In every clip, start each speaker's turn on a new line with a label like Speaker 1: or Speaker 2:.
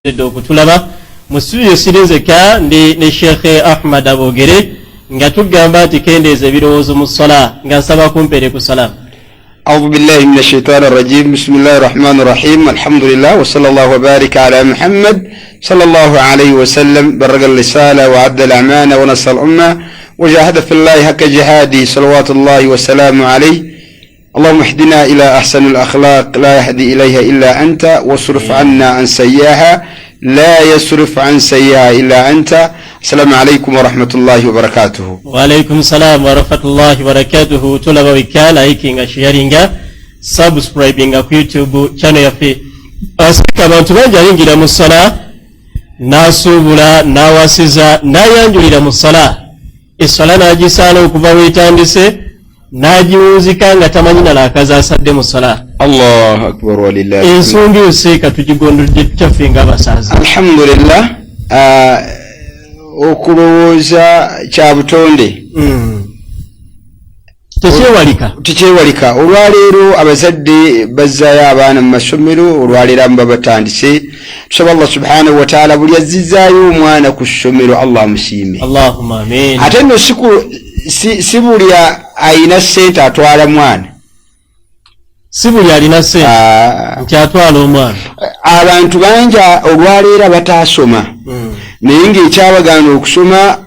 Speaker 1: okutulaba mu studio sirinzeka ndi ne Sheikh Ahmad Abogere nga tugamba ati kendeeza ebirowoozo mu ssala nga nsaba kumpere ku salaam.
Speaker 2: أعوذ بالله من الشيطان الرجيم بسم الله الرحمن الرحيم الحمد لله وصلى الله وبارك على محمد صلى الله عليه وسلم برق اللسالة وعد الأعمانة ونصر الأمة وجاهد في الله حق جهادي صلوات الله والسلام عليه اللهم اهدنا إلى أحسن الأخلاق لا يهدي إليها إلا أنت واصرف عنا عن سيئها لا يصرف عن سيئها إلا أنت. السلام عليكم ورحمة الله وبركاته.
Speaker 1: وعليكم السلام ورحمة الله وبركاته. تلقى وكالة هيكينغا شيرينغا سبسكرايبينغا ku YouTube channel yaffe. Asika abantu banjalingira mu ssala n'asuubula n'awasiza n'ayanjulira mu ssala. Essala n'agisaana okuva weetandise n'agiwunzika nga tamanyi nalakaza asadde mu ssala.
Speaker 2: Allahu akbar walillahi.
Speaker 1: Ensonga yoseeka tugigondodde tutaffe ng'abasaazi.
Speaker 2: Alhamdulillah. Okulowooza kya butonde tekyewalika. Olwaleero abazadde bazzaayo abaana mu masomero, olwaleero aba batandise. Tusaba Allah subhanahu wa ta'ala buli azzizaayo omwana ku ssomero Allah amusiime.
Speaker 1: Allahumma amin.
Speaker 2: Ate nno si buli ayina ssente atwala mwana.
Speaker 1: Si buli alina ssente nti atwala omwana.
Speaker 2: Abantu bangi olwaleero bataasoma. Naye ng'ekyabagaana okusoma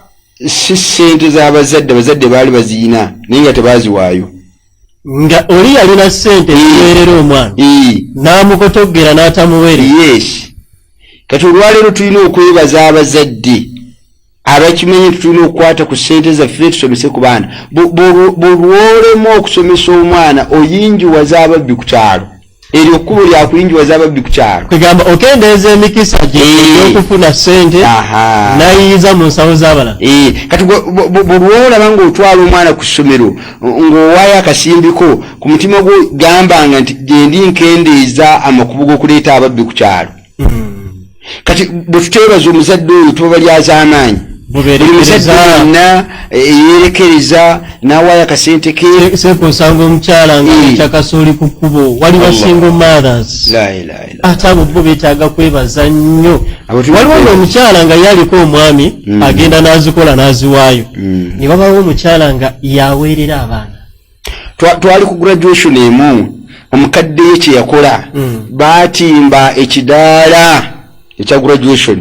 Speaker 2: si ssente z'abazadde, abazadde baali baziyina naye nga tebaziwaayo.
Speaker 1: Nga oli yalina ssente ziweerera omwana n'amukotoggera n'atamuweerera.
Speaker 2: Yes. Kati olwaleero tulina okwebaza abazadde abakimanyi tulina okukwata ku ssente zaffe tusomese ku baana. Bw'olwolemu okusomesa omwana oyinjiwaza ababbi ku kyalo. Eryo kkubo lyakuyinjiwaza ababbi ku kyalo.
Speaker 1: Kwegamba okendeeza emikisa gy'okufuna ssente n'ayiyiza mu nsawo z'abalala.
Speaker 2: Kati bw'olwolaba ng'otwala omwana ku ssomero ng'owaayo akasimbiko ku mutima gwo gambanga nti gyendi nkendeeza amakubo g'okuleeta ababbi ku kyalo. Kati bwe tuteebaza omuzadde oyo tuba balyaza amaanyi. Buli muzadde yenna yeerekereza n'awaayo akasente ke.
Speaker 1: Seeko osanga omukyala nga ekyakasooli ku kkubo waliwo single mothers. Ate abo bo beetaaga kwebaza nnyo. Waliwo n'omukyala nga yaliko omwami agenda n'azikola n'aziwaayo. Ne wabawo omukyala nga yaweerera abaana.
Speaker 2: Twali ku graduation emu omukadde ye kye yakola baatimba ekidaala ekya graduation.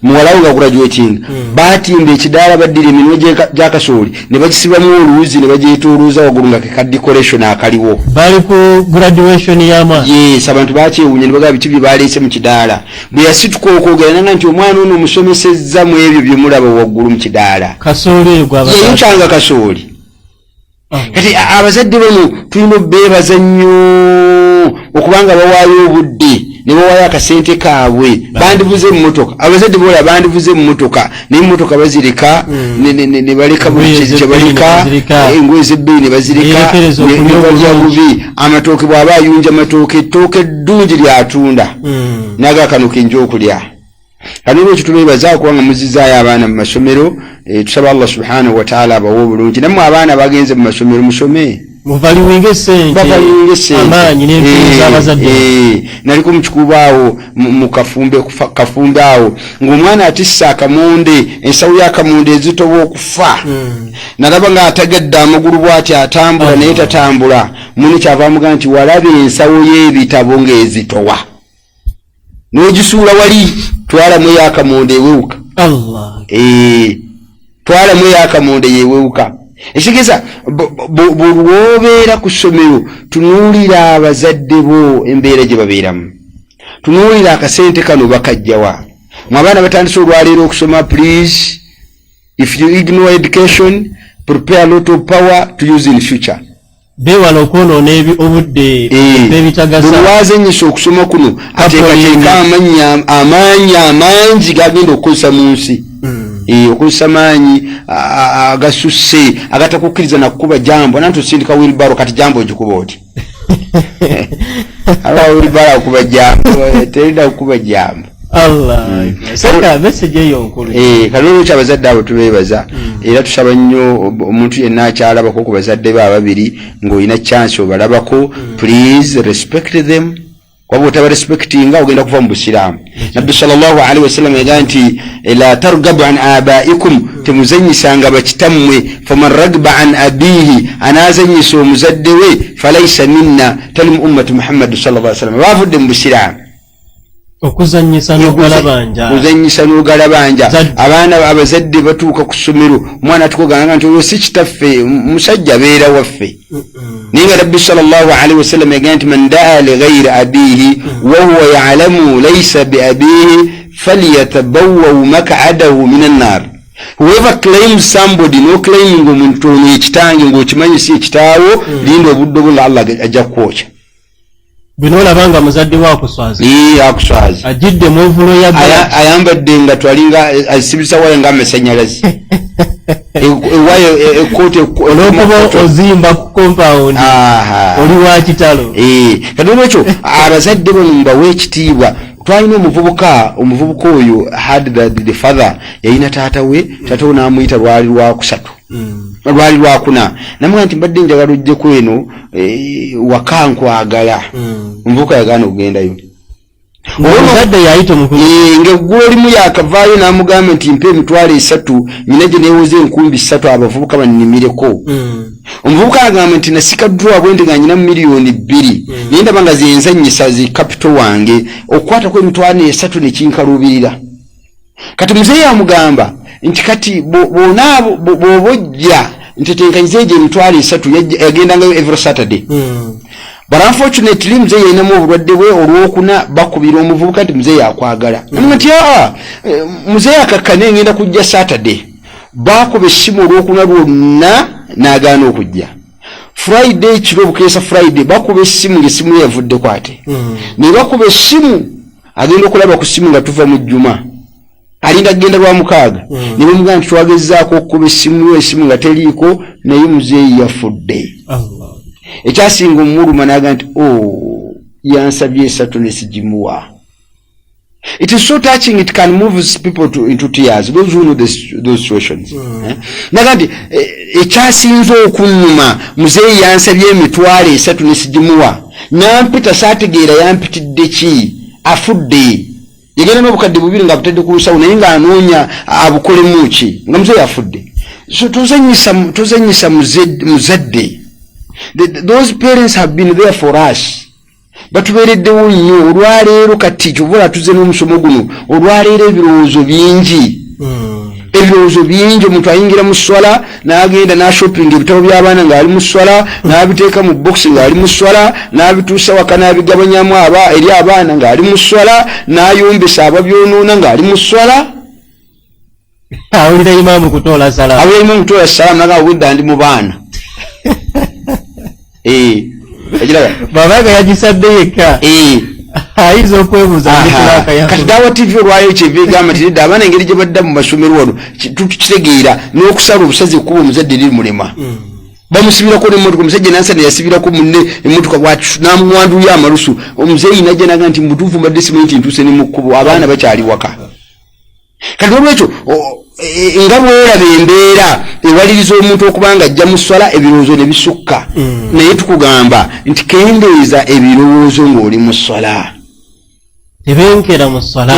Speaker 2: Muwalawo nga graduating baatimba ekidaala baddira eminwe gy'akasooli ne bagisibamu oluwuzi ne bagyetoolooza waggulu nga ka decoration akaliwo.
Speaker 1: Bali ku graduation y'amwana.
Speaker 2: Yes, abantu bakyewuunya ne bagaba biki bye baleese mu kidaala. Bwe yasituka okwogerana nti omwana ono omusomesezza mu ebyo bye mulaba waggulu mu kidaala.
Speaker 1: Kasooli eyo gw'abazadde.
Speaker 2: Yeeyukyanga kasooli. Kati abazadde bano tulina obbeebaza nnyo okubanga bawaayo obudde ne bawaayo akasente kaabwe. Bandivuze mu mmotoka. Abazadde bola bandivuze mu mmotoka naye emmotoka bazireka ne baleka buli kye baleka, engoye z'ebbeeyi ne bazireka ne balya bubi. Amatooke bw'aba ayunja amatooke, ettooke eddungi lyatunda n'agaakanuka enja okulya. Kano lwekyo tubeebaza kubanga muzizaayo abaana mu masomero. Tusaba Allah subhanahu wa ta'ala abawe obulungi. Nammwe abaana bagenze mu masomero musome.
Speaker 1: Muvaliwinge ssente amaanyi n'empisa z'abazadde.
Speaker 2: Naliko mu kikuubo awo mu kafumbe awo ng'omwana atissa akamonde, ensawo y'akamonde ezitoba okufa. Nalaba ng'atagadde amagulu bw'ati atambula naye tatambula. Munne kyava amugamba nti walaba ensawo y'ebitabo ng'ezitowa. N'ogisuula wali twalamu ey'akamonde ewewuka. Twalamu ey'akamonde yeewewuka. Ekitegeeza bw'obeera ku ssomero tunuulira abazadde bo embeera gye babeeramu. Tunuulira akasente kano bakajjawa. Mu abaana batandise olwaleero okusoma, please, if you ignore education, prepare a lot of power to use in future.
Speaker 1: Bewala okwonoona obudde ebitagasa.
Speaker 2: Buli waazenyesa okusoma kuno ateekateeka amaanyi amangi gagenda okukozesa mu nsi. Okozesa maanyi agasusse agatakukkiriza nakukuba jambo. Nanti osindika wilbaro kati jambo ogikuba oti. Aba wilbaro akuba jambo terina kukuba jambo.
Speaker 1: Allah. Saka message eyo nkulu.
Speaker 2: Kalulu kya bazadde abo tubeebaza era tusaba nnyo omuntu yenna akyalabako ku bazadde be ababiri ng'olina chance obalabako, please respect them, waba otaba respectinga ogenda kuva mu busiraamu. Nabbi sallallahu alaihi wasallam yaga nti la targabu an abaikum, temuzanyisanga bakitammwe, faman ragba an abihi, anazanyisa omuzadde we falaysa minna, tali mu ummati Muhammad sallallahu alaihi wasallam, bavudde mu busiraamu.
Speaker 1: Okuzanyisa n'ogalabanja,
Speaker 2: kuzanyisa n'ogalabanja. Abaana abazadde batuuka ku ssomero, omwana atukuganga nti oyo si kitaffe, musajja beera waffe. Naye nga Rabbi sallallahu alaihi wasallam yaga nti man daa li ghayri abihi wa huwa ya'lamu laysa bi abihi falyatabawwa maq'adahu min an-nar. Whoever claims somebody, no claiming omuntu ono ekitange ng'okimanyi si ekitaawo, linda obudde obulala Allah ajja kwokya.
Speaker 1: Bino olabanga muzadde wa akuswaza.
Speaker 2: Akuswaza.
Speaker 1: Ajidde mu nvulo ya
Speaker 2: ayambadde nga twalinga asibisa waya nga amasanyalazi. Ewayo ekote
Speaker 1: olwokuba ozimba ku compound. Oli wa kitalo.
Speaker 2: Kati olwekyo abazadde bano mbawe ekitiibwa. Twalina omuvubuka oyo had the father yalina taata we n'amuyita lwali lwakusatu. Lwali lwakuna. Namugamba nti mbadde njagala ojjeko eno waka nkwagala. Omuvubuka yagaana okugendayo.
Speaker 1: Omuzadde yayita omukulu.
Speaker 2: Ng'eggulu limu yakavaayo n'amugamba nti mpa emitwalo 3, nyina gye neewoze enkumbi 3 abavubuka bannimireko. Omuvubuka agamba nti nasikaddwa bwente nga nyina miliyoni 2, naye ndaba nga zenzanyisa zi capital wange, okukwatako emitwalo 3 ne kinkaluubirira. Kati muzeeyi amugamba nti kati bw'obojja ntetenkanyiza egyo emitwalo 3 yagendangayo every Saturday. But unfortunately muzeeyi yalinamu obulwadde bwe olwokuna bakubira omuvubuka nti muzeeyi akwagala. Nti muzeeyi akakkane ngenda kujja Saturday. Bakuba essimu olwokuna lwonna n'agaana okujja. Friday kiro bukeesa Friday bakuba essimu ng'essimu ye yavuddeko ate. Ne bakuba essimu agenda okulaba ku ssimu nga tuva mu Juma. Alinda kugenda lwa 6. Ne bamugamba nti twagezzaako okukuba essimu nga teriiko, naye muzeeyi yafudde. Ekyasinga omuluma n'agamba nti yansabye 3 ne sigimuwa. It is so touching, it can move people into tears, those who know those situations. N'agamba nti ekyasinze okunnuma muzeeyi yansabye emitwalo 3 ne sigimuwa, nampita saategeera yampitidde ki, afudde. Yagenda n'obukadde 2 nga butadde ku lusawo naye ng'anoonya abukolemu ki, nga muzeeyi afudde. So tozanyisa muzadde. Those parents have been there for us. Batubeereddewo nnyo olwaleero kati kyovula tuze n'omusomo guno olwaleero ebirowoozo bingi. Omuntu ayingira mu swala n'agenda n'ashoppinga ebitabo by'abaana ng'ali mu swala, n'abiteeka mu box ng'ali mu swala, n'abituusa waka n'abigabanyamu eri abaana ng'ali mu swala, n'ayombesa ababyonoona ng'ali mu swala.
Speaker 1: Awulira imaamu kutoola salaamu
Speaker 2: n'agamba obwedda ndi mu baana.
Speaker 1: Babaga yagisadde yekka. Ayinza okwebuuza
Speaker 2: kati Daawa TV olwayo ekyeva egamba nti nedda abaana engeri gye badda mu masomero wano tukitegeera n'okusala obusazi okuba omuzadde liri mulema. Bamusibirako n'emmotoka, omusajja nansana yasibirako munne emmotoka n'amuwanduya amalusu. Omuzeeyi najja n'agamba nti mutuufu mbadde simanyi nti ntuuse ne mu kkubo, abaana bakyali waka. Kati olwekyo nga bw'olaba embeera ewaliriza omuntu okubanga ajja mu swala ebirowoozo ne bisukka. Naye tukugamba nti kendeeza ebirowoozo ng'oli mu swala.
Speaker 1: Tebenkera mu swala.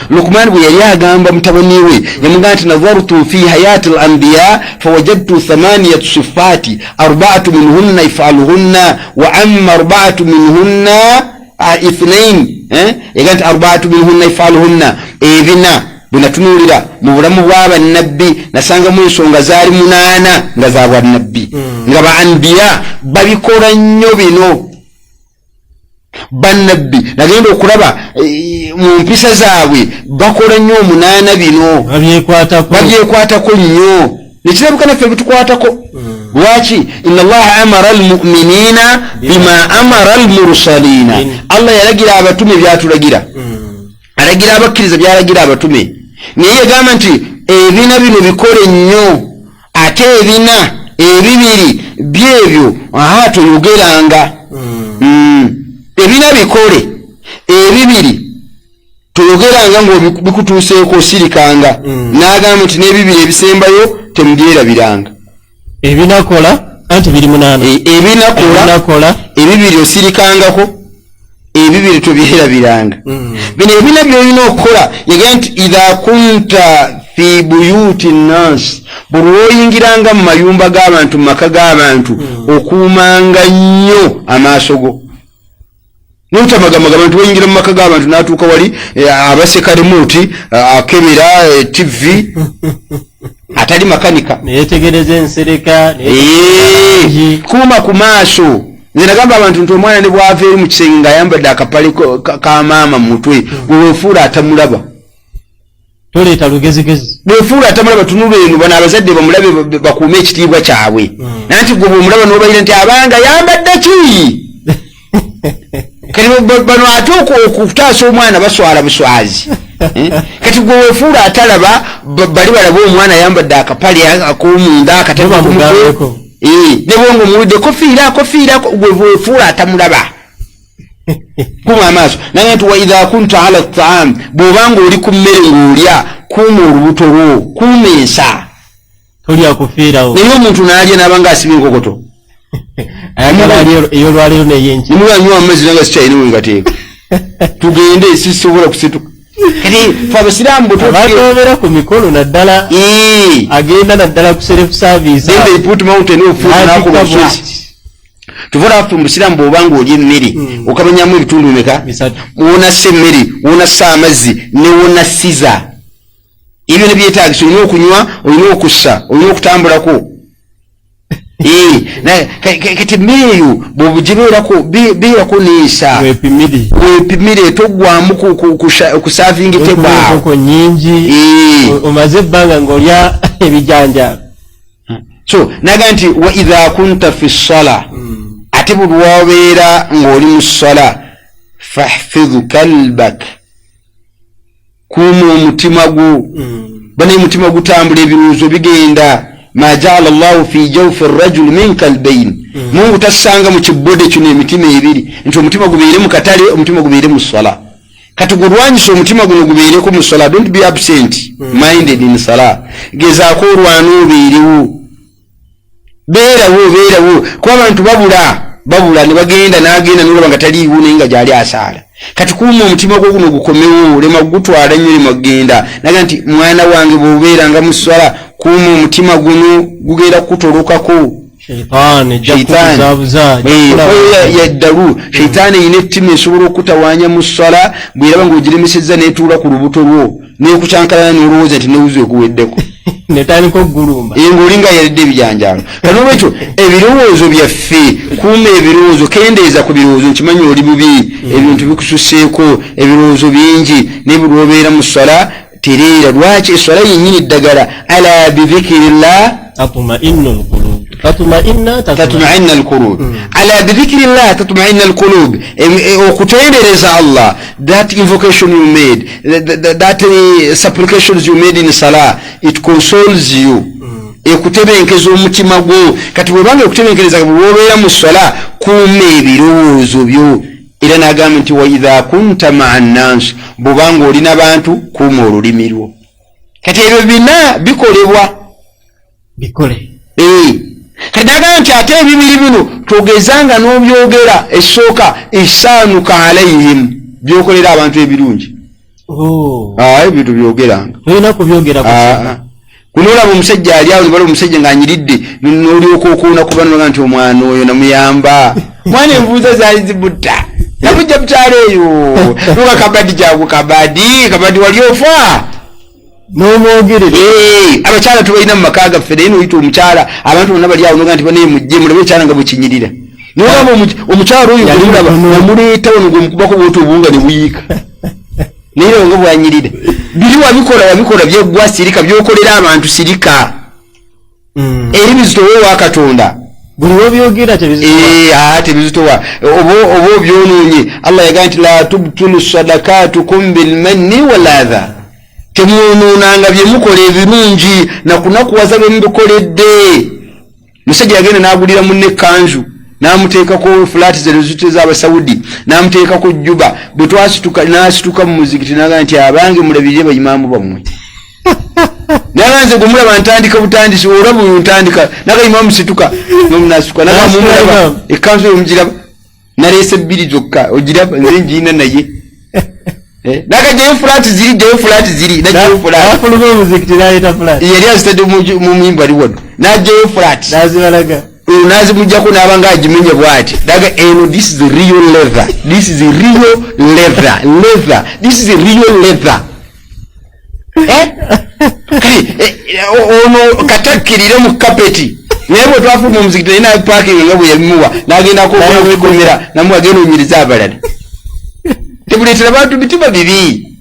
Speaker 2: Luqman bwe yali agamba mutabani we yamugamba nti nadhartu fi hayati al-anbiya fawajadtu 8 sifati 4 minhunna if'aluhunna wa amma 4 minhunna 2 yagamba nti 4 minhunna if'aluhunna ebina bwenatunuulira mu bulamu bw'abannabbi nasangamu ensonga zaali 8 nga za bwannabbi nga ba-anbiya babikola nnyo bino. Bannabbi nagenda okulaba mu mpisa zaabwe bakola nnyo 8 bino, babyekwatako nnyo. Nekirabika naffe bitukwatako. Lwaki? Inna Allaha amara al-mu'minina bima amara al-mursalina. Allah yalagira abatume byatulagira, alagira abakkiriza byalagira abatume. Naye yagamba nti ebina bino bikole nnyo, ate ebina ebibiri byebyo toyogeranga. Ebina bikole ebibiri toyogeranga ng'obikutuuseeko osirikanga. N'agamba nti n'ebibiri ebisembayo temubyerabiranga.
Speaker 1: Ebinakola anti biri 8.
Speaker 2: Ebinakola ebibiri osirikangako, ebibiri tobirabiranga bino ebina byolina okukola yagamba nti idha kunta fi buyuti nnas buli lwoyingiranga mu mayumba g'abantu mu maka g'abantu okuumanga nnyo amaaso go notamagamaga abantu boyingira mu maka g'abantu n'atuuka wali abaseka remote akebera TV atali makanika
Speaker 1: neyetegereza ensereka
Speaker 2: kuuma ku maaso nze nagamba abantu nti omwana ne bwava eri mu kisenge ng'ayambadde akapale ka maama mu mutwe wewefuula atamulaba
Speaker 1: toleeta lugezigezi
Speaker 2: wefuula atamulaba tunula eno bano abazadde bamulabe bakuume ekitiibwa kyabwe nanti gwe bwomulaba n'obayira nti abanga yambadde ki kati bano ate okutaasa omwana baswala buswazi kati gwe wefuula atalaba bali balaba omwana yambadde akapale ak'omunda akatamumutwe nebwonga omuwudde kofiira gwe wefuula atamulaba kuma amaaso naye nti waidha kunta ala taam bw'obanga oli ku mmere ng'olya kuuma olubuto lwo kuuma ensa
Speaker 1: tolya kufiirawo
Speaker 2: naye omuntu n'alya n'abanga asiba enkokoto
Speaker 1: eyolwaleero neyenki
Speaker 2: nimulanywa amazzi nanga sikyalina wengateeka tugende sisobola kusituka kati fe abasiraamu
Speaker 1: bwetobera ku mikono naddala agenda naddala ku self service
Speaker 2: they put mountain of food nakuba busozi tuvola afu musiraamu bw'obanga olya emmere okamanyamu ebitundu bimeka wonassa emmere wonassa amazzi ne wonasiza ebyo ne byetaagisa olina okunywa olina okussa olina okutambulako kati emmere eyo bwobugibeerako beerako neesa weepimire togwamu kusavinga tebwawo
Speaker 1: nyingi omaze ebbanga ng'olya ebijanja
Speaker 2: so naga nti wa idha kunta fi ssala ate buli wabeera ng'oli mu ssala fahfidhu kalbak kuuma omutima gwo bane omutima gutambula ebirowoozo bigenda ma jaala llahu fi jawfi rajul min kalbain mungu tassanga mu kibbode kino emitima ebiri nti omutima gubeere mu katale omutima gubeere mu ssala kati gulwanyisa omutima guno gubeereko mu ssala don't be absent minded in sala gezaako olwana obeerewo beerawo kuba abantu babula ne bagenda n'agenda n'olaba nga taliiwo naye nga gyali asaala kati kuuma omutima gwo guno gukomewo lema gutwala nnyo lema genda naga nti mwana wange bw'obeeranga mu ssala kuuma omutima guno gugenda kutolokako yaddalu sheitaani eyina ettima esobola okutawaanya mu ssala bw'eraba ng'ogiremesezza n'etuula ku lubuto lwo n'ekucankalana n'olowooza nti newuzi okuweddeko
Speaker 1: netandika okugulumba
Speaker 2: ng'olinga yaledde ebijanjaalo kati olwekyo ebirowoozo byaffe kuuma ebirowoozo kendeeza ku birowoozo nkimanyi oli bubi ebintu bikususseeko ebirowoozo bingi naye buli obeera mu ssala tereera lwaki esswala yennyini eddagala ala bidhikirillah tatma'inna alqulub ala bidhikirillah tatma'inna alqulub okutendereza Allah that invocation you made that supplications you made in salah it consoles you ekutebenkeza omutima gwo kati bwebanga ekutebenkereza bwobeera mu ssala kuuma ebirowoozo byo era n'agamba nti wa idha kunta ma'a nnas bw'obanga oli n'abantu kuuma olulimi lwo kati ebyo bina bikolebwa
Speaker 1: bikole
Speaker 2: kati n'agamba nti ate ebibiri bino togezanga n'obyogera essooka esaanuka alayhim byokolera abantu ebirungi ebintu byogeranga
Speaker 1: olina kubyogera
Speaker 2: kunoolaba omusajja ali awo nibalaba omusajja ng'anyiridde n'olyoka okuwona kuba noga nti omwana oyo namuyamba mwana envuuza zaali zibutta namujja bukyalo eyo nuka kabadi wali ofa
Speaker 1: n'omwogerera
Speaker 2: abakyala tubalina mu maka gaffe naye noyita omukyala abantu bonna bali awo noga nti banaye mujje mulabe ekyala nga bukinyirira nolaba omukyala oyo gomulaba namuleetawo nogomukubako bwoti obuwunga ne buyiika naye nga bwanyirira biri wabikola byeggwa sirika byokolera abantu sirika eri bizitowa ewa katonda
Speaker 1: buli wobyogera
Speaker 2: tebizitowa oba obyonoonye Allah yagaa nti la tubtulu sadakatukum bilmanni waladha temwonoonanga byemukola ebirungi nakunakuwaza bemubikoledde musajja yagenda n'agulira munne ekkanzu n'amuteekako fulaati zerezute z'abasawudi n'amuteekako juba bwe twasituka n'asituka mu muzikiti n'agaa nti abange mulabirire bayimaamu bammwe naganze gumulaba ntandika butandisi olaba oyo ntandika naga imaamu situka nomunasituka naga mumulaba ekkanzu eyo mugiraba nalese bbiri zokka ogira nze njina naye naka jeyo flat ziri na jeyo flat
Speaker 1: afulume muzikiti naita flat
Speaker 2: yali azitadde mu mimba ali wano najeyo flat
Speaker 1: nazibalaga
Speaker 2: nazi mujjako n'abanga agimenye bwati daga eno this is the real leather this is the real leather this is the real leather ono katakkirire mu kapeti naye bwe twafuluma omuzikiti naye naparking nga bwe yabimuwa n'agenda kukomera namuwa agenda onyiriza abalala tebuleetera bantu mitima bibi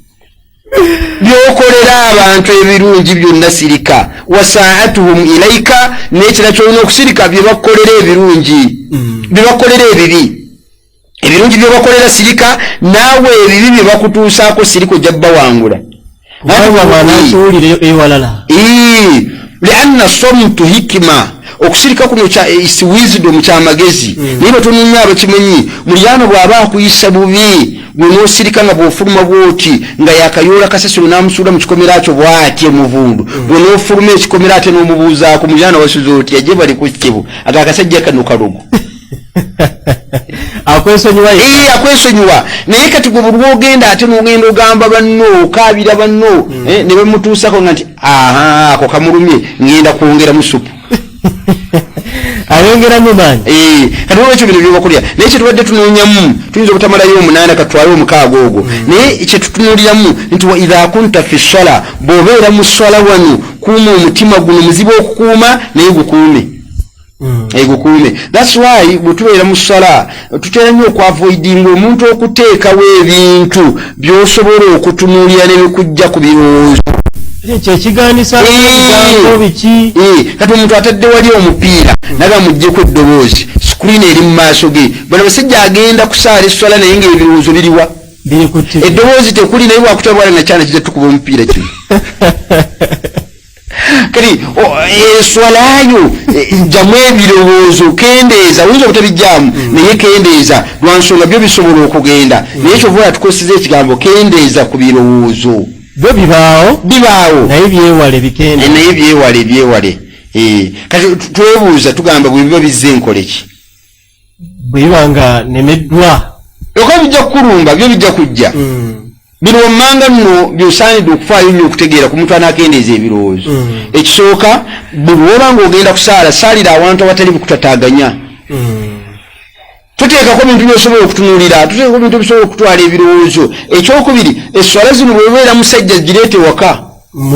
Speaker 2: byokolera abantu ebirungi byonna sirika wasaatuhum ilaika n'ekira kyolina okusirika byebakolera ebirungi byebakolera ebibi ebirungi byebakolera sirika naawe ebibi byebakutuusaako sirika ojja bbawangula lianna somtu hikima okusirika kuno is wisdom kyamagezi naye batononya abakimanyi muliyano bw'aba akuyisa bubi bw'onoosirika nga bw'ofuluma bwoti nga yakayoola kasasiro n'amusuula mu kikomera kyo bw'ati emuvundu bw'onoofuluma ekikomera ate n'omubuuzaako muliyano wasuze oti yaje bali ku kibu aga akasajja kano kalogo akwesonyiwa naye kati gwe buli ogenda ate n'ogenda ogamba banno okaabira banno ne bamutuusako nga nti ako kamulumye ngenda kwongeramu supu
Speaker 1: ayongeramu maanyi
Speaker 2: kati olwekyo bino byobakulya naye kyetubadde tunoonyamu tuyinza obutamalayo 8 katwale 6 ogwo naye kyetutunuuliramu nti wa idha kunta fi ssala bw'obeera mu ssala wano kuuma omutima guno muzibu okukuuma naye gukuume gukuume that's why bwe tubeera mu ssala tutera nnyo okwavoidinga omuntu okuteekawo ebintu by'osobola okutunuulira ne bikujja ku birowoozo
Speaker 1: kyekiganisa biki
Speaker 2: kati omuntu atadde wali omupiira naga muggyeko eddoboozi screen eri mu maaso ge bano basajja agenda kusaala esswala naye ng'ebirowoozo biriwa eddoboozi tekuli naye bwakutabwala nakyana kijja tukuba omupiira kino kati esswalayo jjamu ebirowoozo kendeeza oyinza obutabijjaamu naye kendeeza lwansonga byo bisobola okugenda naye kyova tukoseza ekigambo kendeeza ku birowoozo
Speaker 1: byo bibaawo naye
Speaker 2: byewale kati twebuuza tugamba bwe biba bizza enkole ki
Speaker 1: bwe biba nga nemeddwa
Speaker 2: oka bijja kukulumba byo bijja kujja bino wammanga nno byosaanidde okufaayo nnyo okutegeera ku muntu anaakendeeza ebirowoozo ekisooka buli woba ng'ogenda kusaala saalira awantu awatali bukutataaganya tuteekako bintu byosobola okutunuulira tuteekako bintu bisobola okutwala ebirowoozo ekyokubiri esswala zino bwebeera musajja gireete waka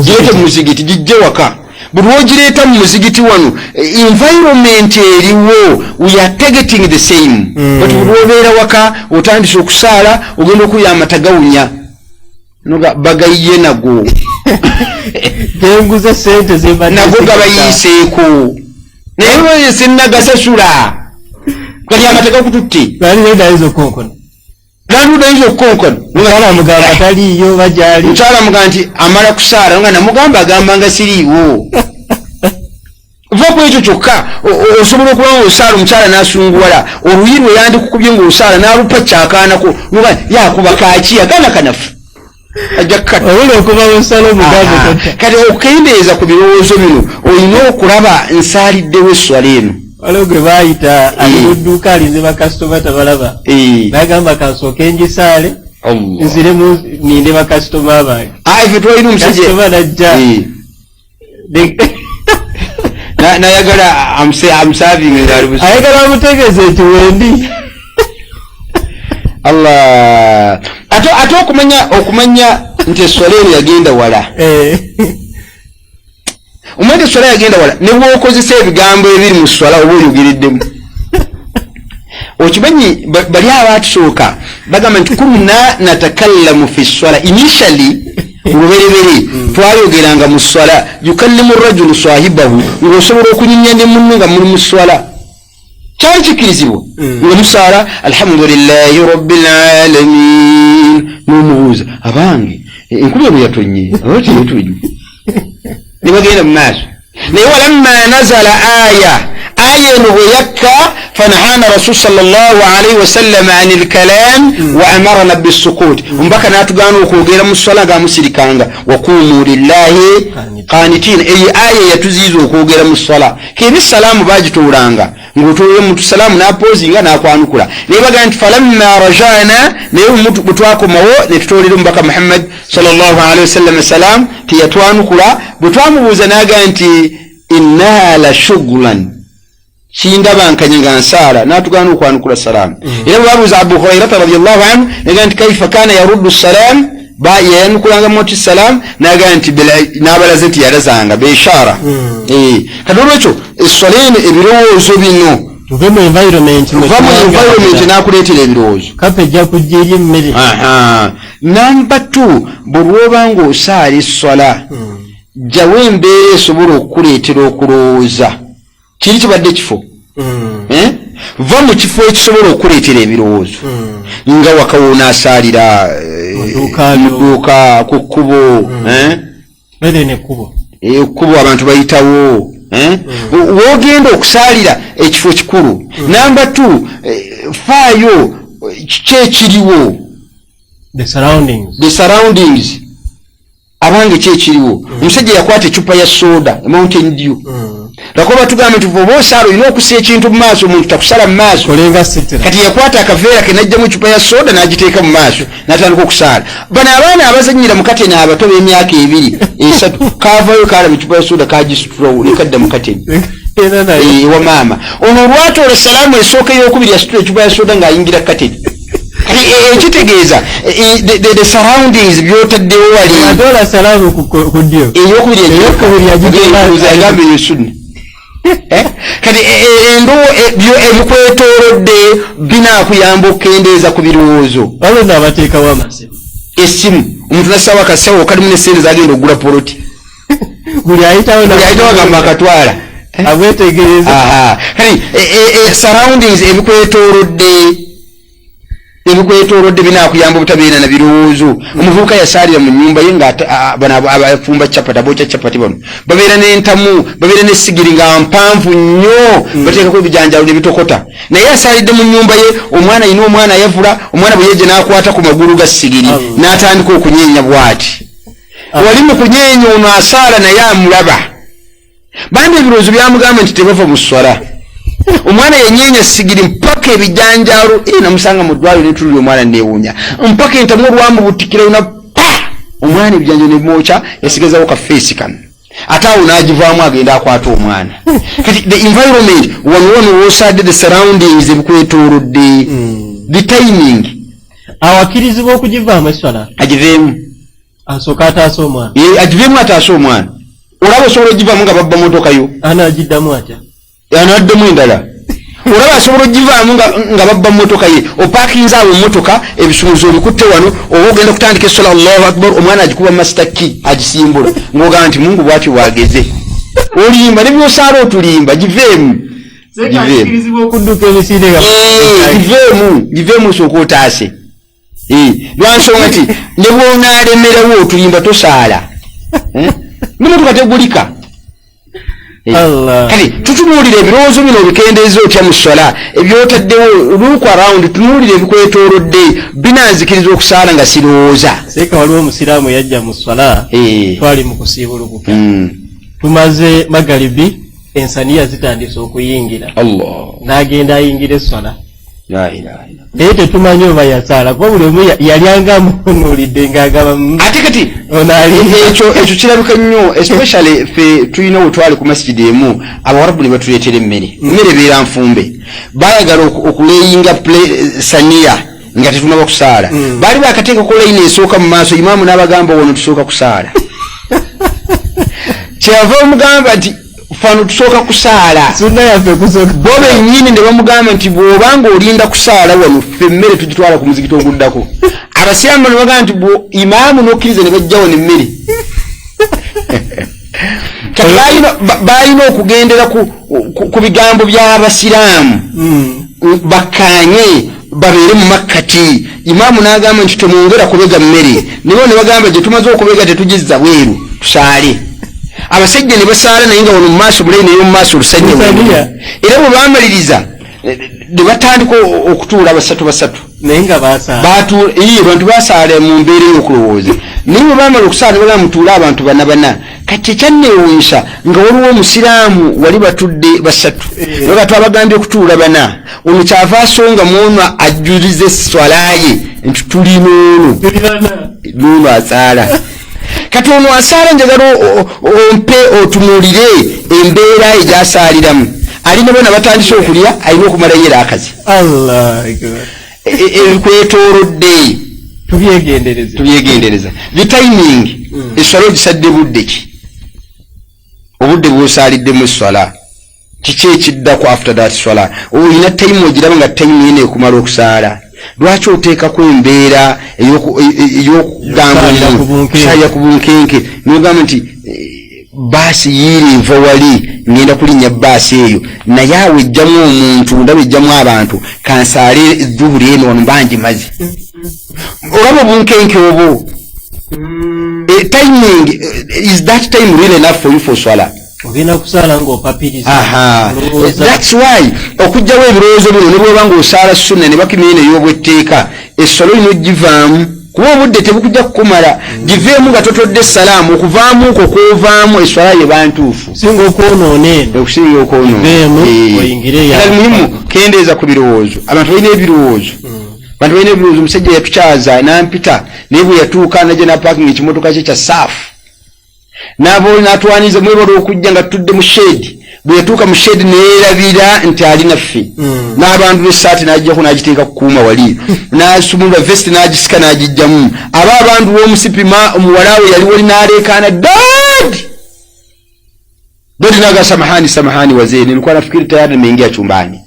Speaker 2: gireete mu muzigiti gijje waka buli wogireeta mu muzigiti wano environment eriwo we are targeting the same but buli wobeera waka otandise okusaala ogenda okuya amata gawunya noga bagayiye nago
Speaker 1: genguza sente
Speaker 2: nago gabayiiseeko naye sinnagasasula kali amata gakututte
Speaker 1: gandudaiza
Speaker 2: okukonkona
Speaker 1: mugamba taliiyo bajali
Speaker 2: mukyala muga nti amala kusaala nga namugamba agamba nga siriiwo va ku ekyo kyokka osobola okuba nga osaala omukyala n'asunguwala oluyi lwe yandikukubye ng'osaala n'alupa kyakaanako nuga yakuba kaaki akaana kanafu ajja kati okukendeeza ku birowoozo bino olina okulaba nsaaliddewo esswala eno
Speaker 1: waliwo gwe baayita alidduuka alinze bakasitoma tabalaba bagamba kansooke ngisaale nziremu ninde bakasitoma abange
Speaker 2: ife twalina omusajja
Speaker 1: najja
Speaker 2: nayagala amusavinga ngaalibus
Speaker 1: ayagala amutegeeze nti wendi
Speaker 2: allah ate okumanya nti esswala eno yagenda wala omwete esswala yagenda wala ne bw'okozesa ebigambo ebiri mu sswala oba oyogereddemu okimanyi bali abatusooka bagamba nti kunna natakallamu fi sswala initially oluberebere twayogeranga mu sswala yukallimu rajulu sahibahu ng'osobola okunyinya ne munno nga muli mu sswala kyali kikirizibwa nga musaala alhamdulillahi rabbil alamin n'omubuuza abange enkuba eno yatonye abatinetweju ne bagenda mu maaso naye walamma nazala aya آية ويكا فنهانا رسول صلى الله عليه وسلم عن الكلام وأمرنا بالسكوت ومبكى ناتقانوا كوغير مصلاة مسركانغا وقوموا لله قانتين أي آية يتزيزوا كوغير مصلاة كيف السلام باجي تورانغا ngutuye mutu salamu na pozinga na kwanukula nibaga nti falamma rajana neyo mutu butwako mawo netutolera mbaka Muhammad sallallahu alaihi wasallam salam tiyatwanukula butwamubuza naga nti inna la shughlan shinda bankanyanga nsala natugana okwanukula salam ila babuza Abu Hurairah radhiyallahu anhu naga nti kaifa kana yaruddu salam ba yanukulanga moti salam naga nti nabalazeti yarazanga be ishara kadolwecho esolene ebirowoozo bino
Speaker 1: tuve mu environment
Speaker 2: nakuleetera ebirowoozo
Speaker 1: kapejja kujja mmere
Speaker 2: namba 2 bulwoba ng'osaala essola jjawo embeera esobola okukuleetera okulowooza kiri kibadde kifo va mu kifo ekisobola okuleetera ebirowoozo nga wakawoona asaalira mu dduuka ku kkubo ekkubo abantu bayitawo woogenda okusaalira ekifo kikulu namba 2 faayo kyekiriwo
Speaker 1: the surroundings abange kyekiriwo omusajja yakwata ecupa ya soda Mountain Dew lakoba tugamba nti oba osaala olina okusa ekintu mu maaso omuntu takusala mu maaso kati yakwata akaveera ke najjamu ecupa ya soda n'agiteeka mu maaso n'atandika okusaala bano abaana abazannyira mu kateni abato b'emyaka 2-3 kaavayo kaala mu ecupa ya soda kagisitula nekadda mu kateni ewa maama ono olwatoola salaamu esooka ey'okubiri yasitula ecupa ya soda ng'ayingira kateni ekitegeeza the surroundings byotaddewo wali adola salamu ku ddyo
Speaker 2: ey'okubiri agambe yosuni kati ebikwetoolodde binaakuyamba okukendeeza ku birowoozo
Speaker 1: balonda abateekawo amasimu
Speaker 2: essimu omuntu nassawo akasawo kalimu n'essente zagenda okugula poloti
Speaker 1: buli ayitawo
Speaker 2: agamba akatwala
Speaker 1: abwetegereza
Speaker 2: kati surroundings ebikwetoolodde binaakuyamba obutabeera na birowoozo omuvubuka yasaalira mu nnyumba ye nga abafumba capati abookya capati bano babeera n'entamu babeera n'essigiri nga mpanvu nnyo bateekako ebijanjalo ne bitokota naye asaalidde mu nnyumba ye omwana ayina omwana ayavula omwana bwe yeje n'akwata ku magulu ga ssigiri n'atandika okunyeenya bw'ati wali mu kunyeenya ono asaala naye amulaba bambi ebirowoozo byamugamba nti tebava mu swala omwana yenyeenya sigiri mpaka ebijanjalo namusanga mu ddwaliro netulira omwana neewuunya mpaka entamu olwamubutikira yona omwana ebijanjalo nebimwokya yasigazawo kafeesi kano ate awo n'agivaamu agenda akwata omwana kati the environment wano woosaadde the surroundings ebikwetoolodde the timing
Speaker 1: awakkirizibwa okugivaamu eswala
Speaker 2: agiveemu
Speaker 1: asooka ataasa omwana
Speaker 2: agiveemu ataasa omwana olaba osobola ogivaamu nga babba motoka yo
Speaker 1: anaagiddamu atya
Speaker 2: anaddemu endala olaba asobola ogivaamu nga babba motoka ye opaakinze awo motoka ebisumuzo obikutte wano oba ogenda kutandika essola Allahu akbar omwana agikuba master key agisimbula ng'ogamba nti Mungu bw'atyo bwageze olimba ne byosaala otulimba giveemu giveemu osooka otaase lwansonga nti ne bw'onaalemerawo otulimba tosaala ne motoka tegulika kati tutunuulira ebirowoozo bino obikendeeza otya mu swala ebyotaddewo look around tunuulira ebikwetoolodde binanzikiriza okusaala nga sirowooza
Speaker 1: seeka waliwo omusiraamu yajja mu swala twali mu kusiibulukuka tumaze magalibi ensaniya zitandise okuyingira n'agenda ayingira esswala naye tetumanyi oba yasaala kuba buli omu yalyanga munuulidde ng'agamba
Speaker 2: ate kati ekyo kirabika nnyo especially ffe tulina we twali ku masijidi emu abawarabu ne batuleetera emmere ebeera nfumbe baayagala okuleyinga saniya nga tetunaba kusaala baali baakateeka ko layini esooka mu maaso imaamu n'abagamba wono tusooka kusaala kyava omugamba nti fano tusooka kusaala
Speaker 1: sunna yaffe kusooka
Speaker 2: bo bennyini ne bamugamba nti bw'obanga olinda kusaala wano ffe emmere tugitwala ku muzikiti oguddako abasiraamu ne bagamba nti imaamu n'okkiriza ne bajjawo n'emmere kati baalina okugendera ku bigambo by'abasiraamu bakkaanye babeere mu makkati imaamu n'agamba nti temwongera kubega mmere nibo ne bagamba gye tumaze okubega tetugizza bweru tusaale abasajja ne basaala naye nga wano mu maaso muleyi naye mu maaso olusajja era bwe baamaliriza ne batandika okutuula basatu
Speaker 1: naye nga
Speaker 2: bantu basaala mu mbeera y'okulowooza naye bwe baamala okusaala ne bagamba mutuule abantu bana kati ekyanneewuunyisa nga waliwo omusiraamu wali batudde basatu naye twabagambye okutuula bana ono kyava asonga muono ajjulize swalaye nti tulina ono asaala kati ono asaala njagala ompe otunuulire embeera egyasaaliramu alina bona batandise okulya alina okumalayo era akazi ebikwetoolodde tubyegendereza the timing eswala ogisadde budde ki obudde bw'osaaliddemu eswala kiki ekiddako after that swala olina time ogiraba nga time yene ekumala okusaala lwaki oteekako embeera ey'okugamba kusaalira ku bunkenke nogamba nti baasi yiira enva wali ngenda kulinnya baasi eyo naye awo ejjamu omuntu ndaba ejjamu abantu kansaale zuhuri eno wano bangimaze olaba obunkenke obwo timing is that time really enough for you for swala
Speaker 1: ogenda kusaala ng'opapiriza
Speaker 2: that's why okugjawo ebirowoozo bino ne bw'oba ng'osaala sunna ne bakimenya ey'obwetteeka essolo lino givaamu kuba obudde tebukujja kukumala giveemu nga totodde essalaamu okuvaamu okwo kwovaamu eswala ye bantuufu
Speaker 1: okusinga okwonoona
Speaker 2: muhimu kendeeza ku birowoozo abantu balina ebirowoozo omusajja yatukyaza nampita naye bwe yatuuka najja napakinga ekimotoka kye kya saafu n'atwaniza mwebala okujja nga tutudde mu shedi bwe yatuuka mu shedi neerabira nti ali naffe n'abantu b'essaati n'agijjako n'agiteeka kukuuma wali n'asumulula vesti n'agisika n'agijjamu aba abantu b'omusipima omuwalawe yali wali n'aleekaana dodi naga samahani wazee nilikuwa nafikiri tayari nimeingia chumbani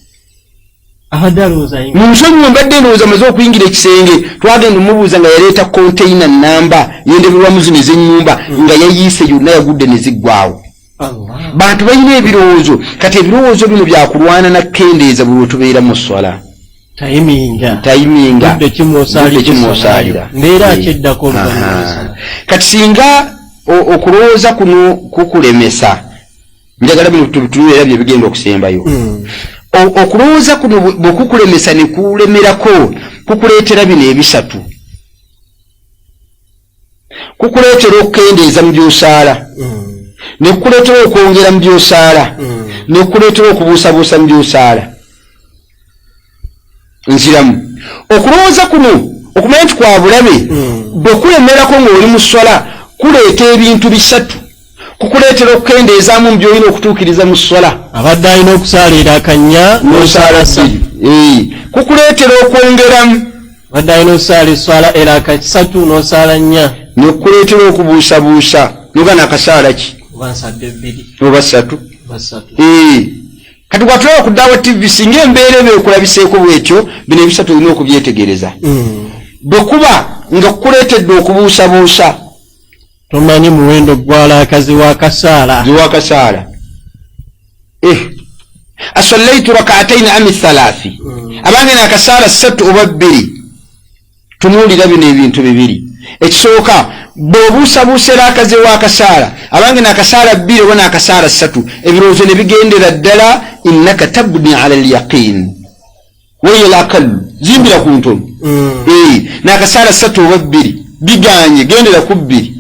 Speaker 2: mumusonyi mbadde ndowooza amaze okuyingira ekisenge twagenda omubuuza nga yaleeta container namba yendeberwamu zino ez'ennyumba nga yayiise yonna yagudde ne ziggwawo bantu balina ebirowoozo kati ebirowoozo bino byakulwana na kendeeza buli wetubeera mu swala tayiminga kimwosaalira kati singa okulowooza kuno kukulemesa njagala bino tubitulire era bye bigenda okusembayo okulowooza kuno bwe kukulemesa ne kulemerako kukuleetera bino ebisatu kukuleetera okukendeeza mu byosaala ne kukuleetera okwongera mu byosaala ne kukuleetera okubuusabuusa mu byosaala nziramu okulowooza kuno okumanya nti kwa bulabe bwe kulemerako ng'oli mu swala kuleeta ebintu bisatu kukuleetera okukendeezaamu mu byolina okutuukiriza mu swala
Speaker 1: abadde alina okusaalira akanya
Speaker 2: n'osaala bbiri kukuleetera okwongeramu
Speaker 1: abadde alina okusaala eswala era akasatu n'osaala nnya
Speaker 2: nekukuleetera okubuusabuusa nogana akasaala ki oba ssatu kati bwatulaba ku daawa tv singa embeera eba ekulabiseeko bwetyo bino ebisatu olina okubyetegereza bwe kuba nga kukuleetedde okubuusabuusa
Speaker 1: tomanyi muwendo gw'alakazi w'akasaala
Speaker 2: asallaitu rakaataini ami thalaathi abange naakasaala ssatu oba bbiri tunuulira bino ebintu bibiri ekisooka bw'obuusabuusa erakazi w'akasaala abange naakasaala bbiri oba naakasaala ssatu ebirowoozo ne bigendera ddala innaka tabni ala alyaqiin wayel akallu zimbira ku ntono naakasaala ssatu oba bbiri biganye gendera ku bbiri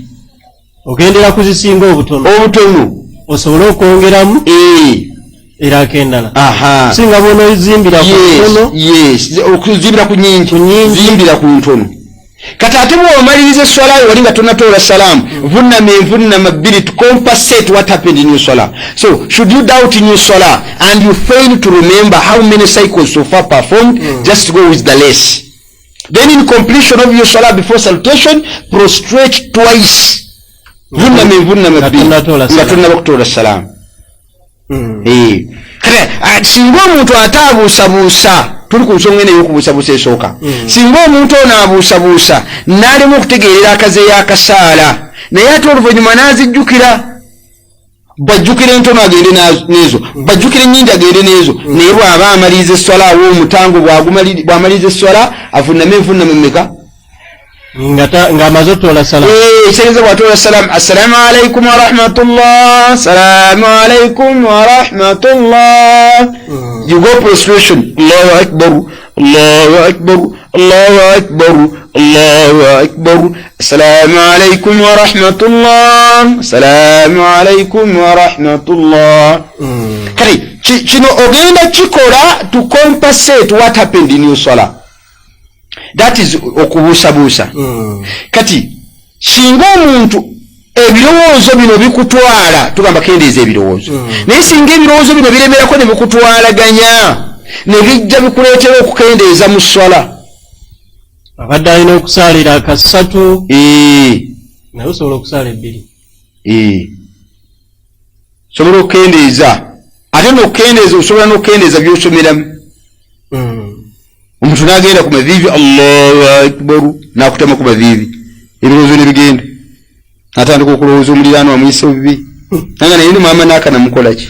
Speaker 1: ogendera kuzisinga obutono osobola okwongeramu era akendala singa bona ozimbira ku ntono
Speaker 2: okuzimbira ku nyingi zimbira ku ntono kati ate bw'omaliriza esswala yo wali nga tonatoola salaamu vunnama envunnama bbiri to compensate what happened in your salah. So should you doubt in your salah and you fail to remember how many cycles so far performed, just go with the less. Then in completion of your salah before salutation, prostrate twice. Vunnama envunnama bbiri nga tonnaba kutoola salaamu. Singa omuntu ate abuusabuusa, tuli ku nsonga eno ey'okubuusabuusa esooka. Singa omuntu ono abuusabuusa n'alema okutegeerera akaze y'akasaala naye ate oluvannyuma n'azijjukira, bw'ajjukira entono agende n'ezo, bw'ajjukira ennyingi agende n'ezo, naye bw'aba amaliriza esswala awo omutango bw'amaliriza esswala avunname envunnama mmeka?
Speaker 1: ngamaze otola salam
Speaker 2: kitegeeza bw'atola salam assalamu alaikum wa rahmatullah assalamu alaikum wa rahmatullah you go prostration Allahu akbar Allahu akbar Allahu akbar Allahu akbar assalamu alaikum wa rahmatullah assalamu alaikum wa rahmatullah kati kino ogenda kikola to compensate what happened in your salah. That is okubuusabuusa. Kati singa omuntu ebirowoozo bino bikutwala tugamba kendeeza ebirowoozo naye singa ebirowoozo bino biremerako ne bikutwalaganya ne bijja bikuleetera okukendeeza mu swala
Speaker 1: abadde alina okusaalira akasatu naye osobola okusaala ebbiri sobola okukendeeza ate n'okukendeeza osobola n'okukendeeza by'osomeramu omuntu n'agenda ku maviivi Allahu akbar n'akutama ku maviivi ebirowoozo ne bigenda atandika okulowooza omuliraano amuyisa obubi nanga naye ndi maama n'aka namukola ki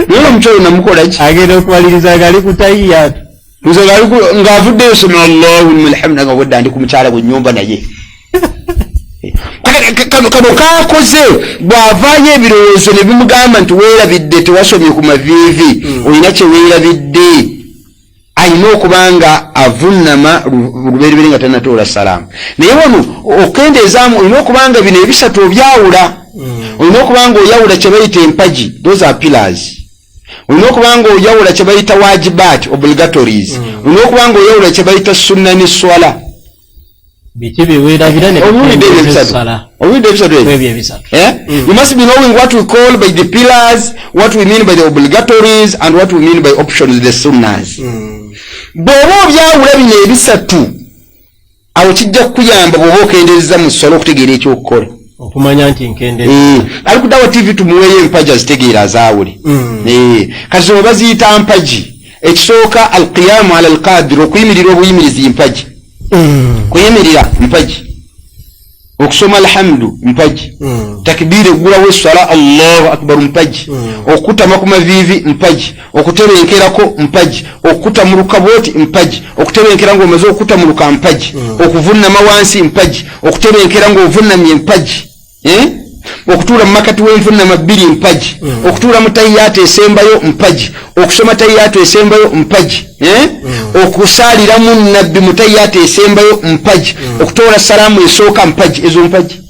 Speaker 1: naye omukyalo namukola ki agenda okubaliriza gali kutayiyaatu
Speaker 2: ng'avuddeyo soma Allahu liman hamd nga bwedda ndi ku mukyala gwe nnyumba naye kano kakoze bw'avaayo ebirowoozo ne bimugamba nti weerabidde tewasomye ku maviivi olina kye weerabidde ayina okuba nga avunnama lubereberye nga tanatoola salaamu naye wano okendeezaamu olina okuba nga bino ebisatu obyawula olina okuba nga oyawula kye bayita empagi those are pillars olina okuba nga oyawula kye bayita wajibat obligatories olina okuba nga oyawula kye bayita sunna ne swala
Speaker 1: biki biweerabira ne
Speaker 2: you must be knowing what we call by the pillars, what we mean by the obligatories, and what we mean by options, the sunnas. Bw'oba obyawula bino ebisatu awo kijja kukuyamba bw'oba okendeeza mu ssala okutegeera ekyokukola
Speaker 1: okumanya nti nkendeeza
Speaker 2: ali ku Dawa TV tumuweeyo empagi azitegeera azaawule kati zino baziyita mpagi ekisooka alqiyaamu ala alqadir okuyimirira obuyimirizi mpagi kuyimirira mpagi okusoma alhamdu mpagi takbira eggulawo essala Allahu akbar mpagi okutama ku maviivi mpagi okutebenkerako mpagi okukuta mu lukabooti mpagi okutebenkera ng'omaze okukuta mu luka mpagi okuvunnama wansi mpagi okutebenkera ng'ovunnamye mpagi okutuula mu makati w'envunnama bbiri mpagi okutuula mu tahiyaatu esembayo mpagi okusoma tahiyaatu esembayo mpagi okusaaliramu nabbi mu tahiyaatu esembayo mpagi okutoola salaamu esooka mpagi ezo mpagi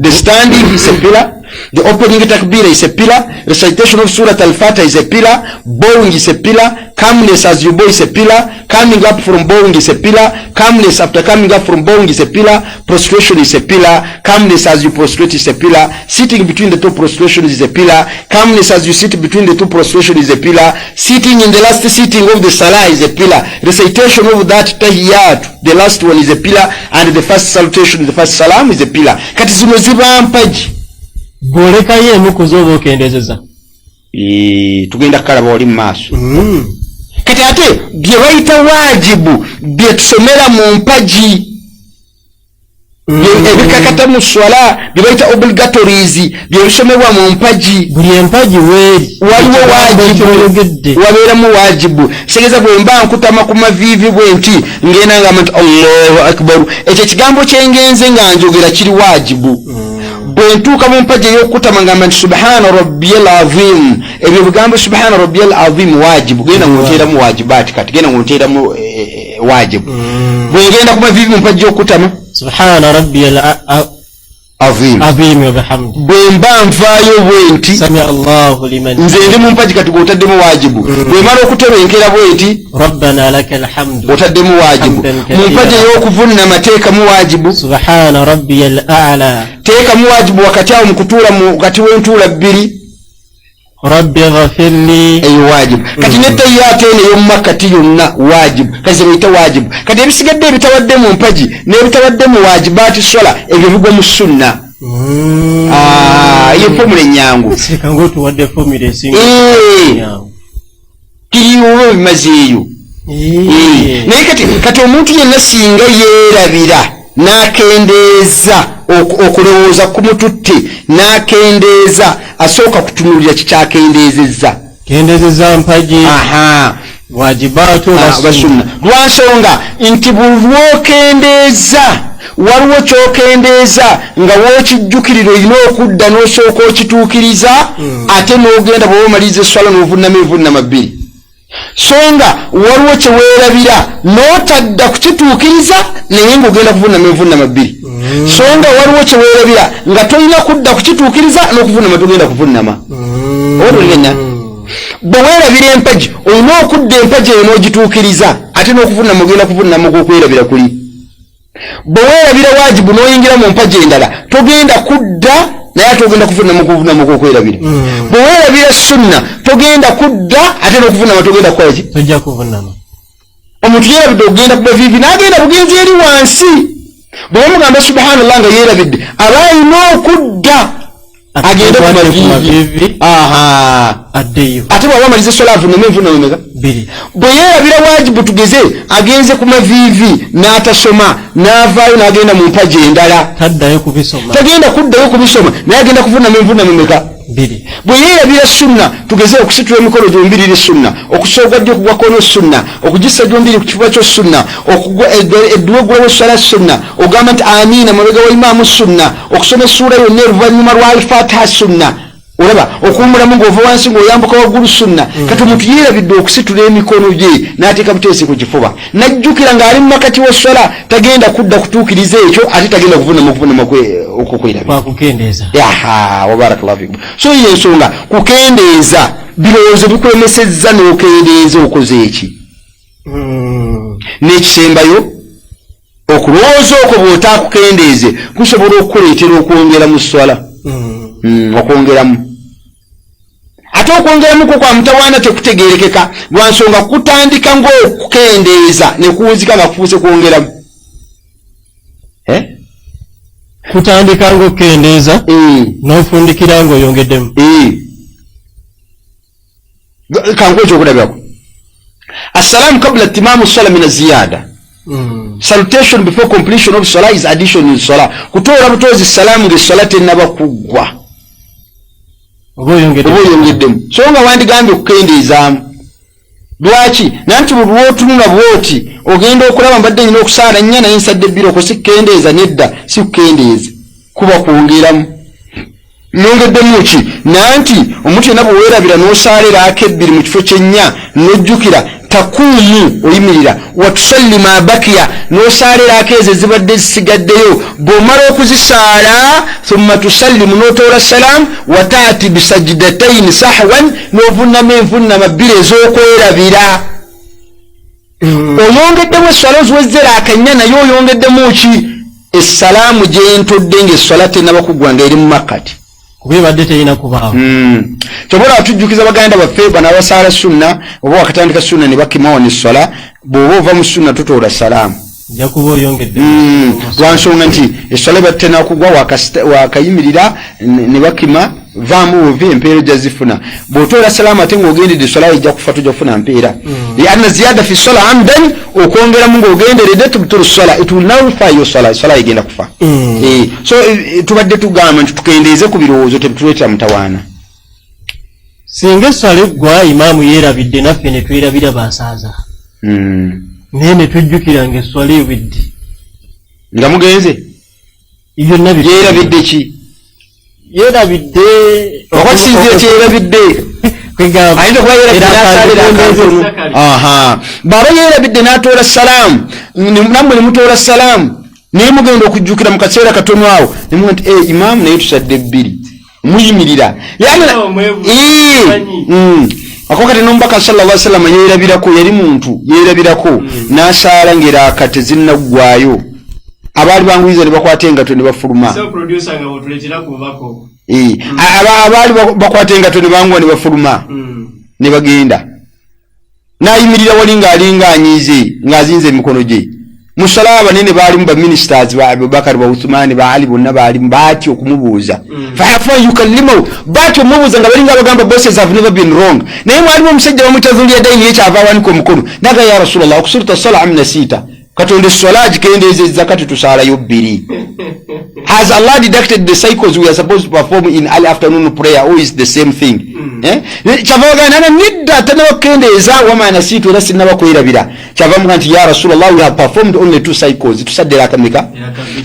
Speaker 2: the standing is a pillar, the opening takbira is a pillar, recitation of Surah Al-Fatiha is a pillar, bowing is a pillar, calmness as you bow is a pillar, coming up from bowing is a pillar, calmness after coming up from bowing is a pillar, prostration is a pillar, calmness as you prostrate is a pillar, sitting between the two prostrations is a pillar, calmness as you sit between the two prostrations is a pillar, sitting in the last sitting of the salah is a pillar, recitation of that tahiyyat, the last one is a pillar, and the first salutation, the first salam is a pillar. Kati zino ziba mpaji
Speaker 1: bwolekayo emu kuzoba okendezeza
Speaker 2: tugenda kukalaba oli mu maaso kati ate bye bayita wajibu bye tusomera mu mpaji ebikakata mu swala bye bayita obligatories bye bisomebwa mu mpaji
Speaker 1: buli empaji weeri
Speaker 2: waliwo wajibu wabeeramu wajibu segeza bwe mba nkutama ku maviivi bwe nti ngenda ngamba nti Allahu akbar ekyo kigambo kyengenze nga njogera kiri wajibu bwe ntuuka mu mpaji ey'okutama ngamba nti subhana rabbiyal azim ebyo bigambo subhana rabbiyal azim wajibu genda ngonteeramu wajibaati kati genda ngonteeramu wajibu bwe ngenda ku maviivi mu mpaji y'okutama
Speaker 1: subhana rabbiyal azim wa bihamdi
Speaker 2: bwe mba nvaayo bwe nti
Speaker 1: sami Allahu liman
Speaker 2: nze ndi mu mpaji kati gwotaddemu wajibu bwe mala okutebenkera bwe nti
Speaker 1: rabbana lakal hamdu
Speaker 2: otaddemu wajibu mu mpaji ey'okuvunnama teekamu wajibu
Speaker 1: subhana rabbiyal a'la
Speaker 2: teekamu wajibu wakati awo mu kutuula mu kati w'entuula bbiri
Speaker 1: rabbi ghafirli
Speaker 2: eyo wajibu kati nettahiyaatu eno ey'omumakkati yonna wajibu kati bayita wajibu kati ebisigadde ebitawadde mu mpaji n'ebitawadde mu wajibaati swala ebyo bigwa mu sunna ye fomula ennyangu
Speaker 1: ngaotuwadde fomula esinga
Speaker 2: tiriwo bimaze eyo naye kati omuntu yenna singa yeerabira n'akendeeza okulowooza ku mututte n'akendeeza asooka kutunuulira kikyakendeezezza
Speaker 1: kendezeza mpaji wajibatu
Speaker 2: basunna lwansonga nti bulwokendeeza waliwo kyokendeeza nga wookijjukirira olina okudda n'osooka okituukiriza ate n'ogenda bw'oba omaliriza esswala n'ovunama envunama bbiri so nga waliwo kyeweerabira n'otadda kukituukiriza naye ng'ogenda kuvunama envunama bbiri so nga waliwo kyeweerabira nga tolina kudda kukituukiriza n'okuvunama togenda kuvunama olulenya bwe weerabira empagi olina okudda empagi eyo n'ogituukiriza ate n'okuvunama ogenda kuvunama gw'okwerabira kuli bwe weerabira waajibu n'oyingira mu mpagi endala togenda kudda naye ate ogenda kuvunama gw'okwerabira bwe weerabira sunna togenda kudda ate n'okuvunama togenda kukolaki
Speaker 1: tojja kuvunama
Speaker 2: omuntu yeerabidde okugenda kuba viivi n'agenda bugenzi eri wansi bwe bamugamba subhanallah nga yeerabidde aba alina okudda agende ku maviivi
Speaker 1: addeyo
Speaker 2: ate bw'aba amaliza essola avunama envunama meka bwe yeerabira waajibu tugeze agenze ku maviivi n'atasoma n'avaayo n'agenda mu mpagi endala tagenda kuddayo kubisoma naye agenda kuvunama envunama meka bwe yeerabira sunna tugeze okusitula emikono gyombirira sunna okusooga ddyo okugwa kono sunna okugissa gyombiri ku kifuba kyo sunna edduwa eggulawo essala sunna ogamba nti amiina mabega wa imaamu sunna okusoma essuula yonna oluvannyuma lwa alfatiha sunna olaba okuwummulamu ng'ova wansi ng'oyambuka waggulu sunna kati omuntu yeerabidde okusitula emikono gye n'ateeka buteesi ku kifuba najjukira ng'ali mu makati w'essala tagenda kudda kutuukiriza ekyo ate tagenda okuvunama okukwerabira wabarakallahu fikum so yensonga kukendeeza birowoozo bikwemesezza n'okendeeza okoze eki n'ekisembayo okulowooza okwo bw'otaakukendeeze kusobola okukuleetera okwongera mu sswala okwongeramu ate okwongeramu kwo kwa mutawaana tekutegeerekeka lwansonga kutandika ng'okukendeeza ne kuwunzika nga kufuuse kwongeramu
Speaker 1: kutandika ng'okukendeeza n'ofundikira ng'oyongeddemu kankuwa ekyokulabirako assalamu kabla timamu ssala min aziyada salutation before completion of salah is addition in salah kutoola butoozi salaamu ng'essala tennaba kuggwa oba oyongeddemu so nga wandigambye okukendeezaamu lwaki nanti buli lw'otunula bw'oti ogenda okulaba mbadde nyina okusaala nnya naye nsadde ebbiri okwo si kukendeeza nedda si kukendeeza kuba kwongeramu nongeddemu ki nanti omuntu yenna bwe weerabira n'osaaliraako ebbiri mu kifo kyennya n'ojjukira takuumu oyimirira watusalli ma bakiya n'osaaliraako ezo ezibadde zisigaddeyo bw'omala okuzisaala thumma tusallimu n'otoola salaamu wataati bisajidataini sahwan n'ovunama envunama bbiri ez'okwerabira oyongeddemu esswala oziwezzera akannya naye oyongeddemu ki essalaamu gyentodde ng'esswala tennaba kuggwa ng'eri mu makkati kubibadde terina kubaawo
Speaker 2: kyobola watujjukiza baganda baffe bano abasaala sunna oba wakatandika sunna ne bakimawo n'esswala bw'oba ova mu sunna tutoola salaamu
Speaker 1: jakuba oyongedde
Speaker 2: lwansonga nti esswala eba tenakugwa wakayimirira ne bakima vaamu ovi empeera gyazifuna bw'otoola salaamu ate ng'ogendedde esswala ejja kufa tojja kufuna mpeera lianna ziyada fi sola amdan okwongeramu ng'ogenderedde tubutulu sola it will nullify your sola sola egenda kufa so tubadde tugamba nti tukendeeze ku birowoozo tetuleetera mutawaana
Speaker 1: singa esswala eggwa imaamu yeerabidde naffe ne twerabira basaaza naye ne tujjukira ng'esswala ewedde
Speaker 2: nga mugenze
Speaker 1: byonna
Speaker 2: yeerabidde ki
Speaker 1: yeerabidde
Speaker 2: okwakisinzira kyerabidde ayinza kuba bw'aba yeerabidde n'atoola salaamu nammwe ne mutoola salaamu naye mugenda okujjukira mu kaseera katono awo nemuga nti imaamu naye tusadde ebbiri muyimirira akokati n'omubaka sallallahu alaihi wasallam yeerabirako yali muntu yeerabirako n'asaala ng'eraaka tezinnaggwaayo abaali banguyiza ne bakwata engato ne bafuluma abaali bakwata engato ne banguwa ne bafuluma ne bagenda n'ayimirira wali ng'alinga anyiize ng'azinze emikono gye mu ssala abanene baalimu baministers ba Abubakar ba Uthmani ba Ali bonna baalimu baatyo okumubuuza fayafa yukallimahu baatyo omubuuza nga balinga bagamba bosses have never been wrong naye mwalimu omusajja bamuyita Dhuliyadaini yekyava awanika omukono naga ya Rasulallah okusurta ssala amna siita katonda essola agikendeezezza kati tusaalayo bbiri has Allah deducted the cycles we are supposed to perform in early afternoon prayer or is the same thing kyava gana nidda tanabakendeeza wama nasitu era sinnabakwirabira kyava muga nti ya Rasulullah we have performed only 2 cycles tusaddira akameka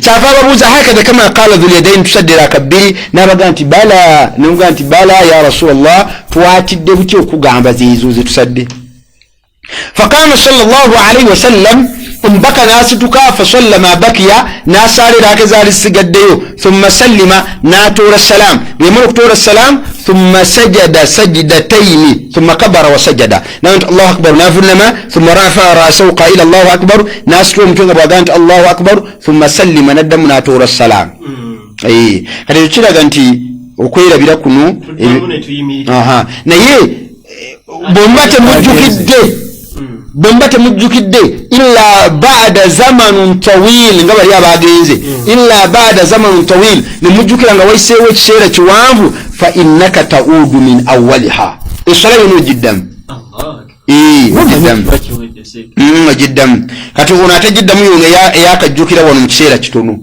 Speaker 2: kyava babuuza hakadha kama qala dhul yadayn tusaddira akabbiri nabaga nti bala nuga nti bala ya Rasulullah twatidde buti okugamba zizo zitusadde فقام صلى الله عليه وسلم بكى ناس تكا فصلى ما بكي ناس على كذا السجديو ثم سلم ناتور السلام يمر تور السلام ثم سجد سجدتين ثم كبر وسجد نانت الله اكبر نافلما ثم رفع راسه قائل الله اكبر ناس توم تنغبانت الله اكبر ثم سلم ندم ناتور السلام اي هذا تشيرا غانتي okwera birakunu naye bomba temujjukidde illa ba'da zamanun tawil nga bali abagenze illa ba'da zamanun tawil nemujjukira nga waiseewo ekiseera kiwanvu fa innaka ta'udu min awwaliha esala yono jiddam jiddam kati ono atajiddamu yono eyakajjukira wano mu kiseera kitono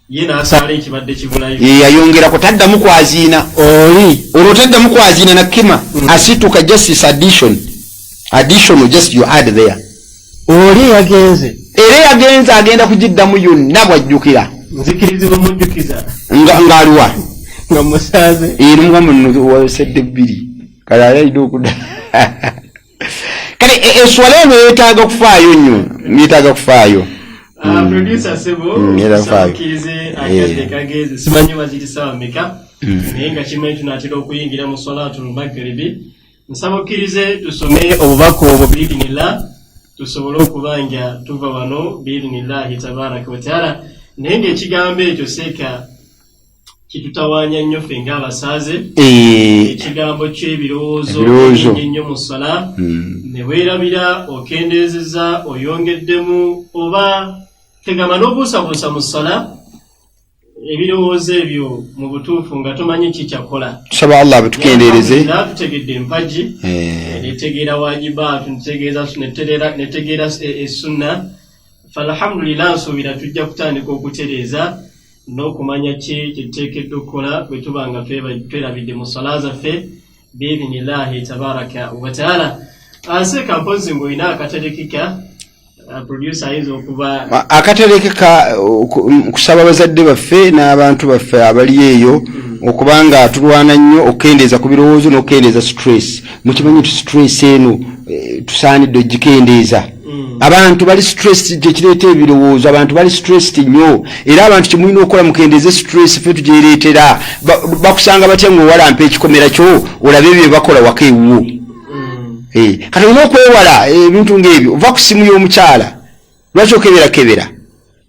Speaker 1: yena asale kibadde kibulayo
Speaker 2: yayongera kutaddamu kwazina olwo taddamu kwazina nakima asituka justice additional just you add there
Speaker 1: oli yagenze
Speaker 2: agenda kujiddamu yonna bwajjukira
Speaker 1: nzikirizibwa mujjukiza
Speaker 2: ngaliwa
Speaker 1: nga musaze
Speaker 2: nga muno wasedde bbiri kale ayina okuda kale eswala eno yeetaaga kufaayo nnyo yeetaaga kufaayo
Speaker 1: producer sebo sakirize akadde kageze simanyi wazitisawa meka naye nga kimanyi tunatera okuyingira mu salatul maghribi nsabokirize tusome obubaka obwo biidinillah tusobole okubanja tuva wano biidinillahi tabaraka wataala naye ng'ekigambo ekyo seeka kitutawaanya nnyo ffe ng'abasaze ekigambo ky'ebirowoozo ennyo mu sala ne weerabira okendeezeza oyongeddemu oba tegama n'obuusabuusa mu sala ebirowoozo ebyo mu butuufu nga tomanyi kikyakola
Speaker 2: tusaba Allah abitukendeereze
Speaker 1: tutegedde empagi netegeera wajibaatu netegeera essunna falhamdulillah nsuubira tujja kutandika okutereeza n'okumanya ki kyetuteekeddwa okukola bwe tuba nga twerabidde mu sala zaffe biidinillahi tabaraka wataala anseeka mpozi ng'olina akaterekeka producer ayinza okuba
Speaker 2: akaterekeka kusaba abazadde baffe n'abantu baffe abali eyo okubanga tulwana nnyo okukendeeza ku birowoozo n'okukendeeza stress mukimanyi nti stress eno tusaanidde ogikendeeza abantu bali stress kyekireeta ebirowoozo abantu bali stress nnyo era abantu kyemulina okukola mukendeeze stress ffe tugyereetera bakusanga batya ng'owalampa ekikomera kyo olabe bye bakola waka ewuwo kati olina okwewala ebintu ng'ebyo ova ku simu y'omukyala lwaki okeberakebera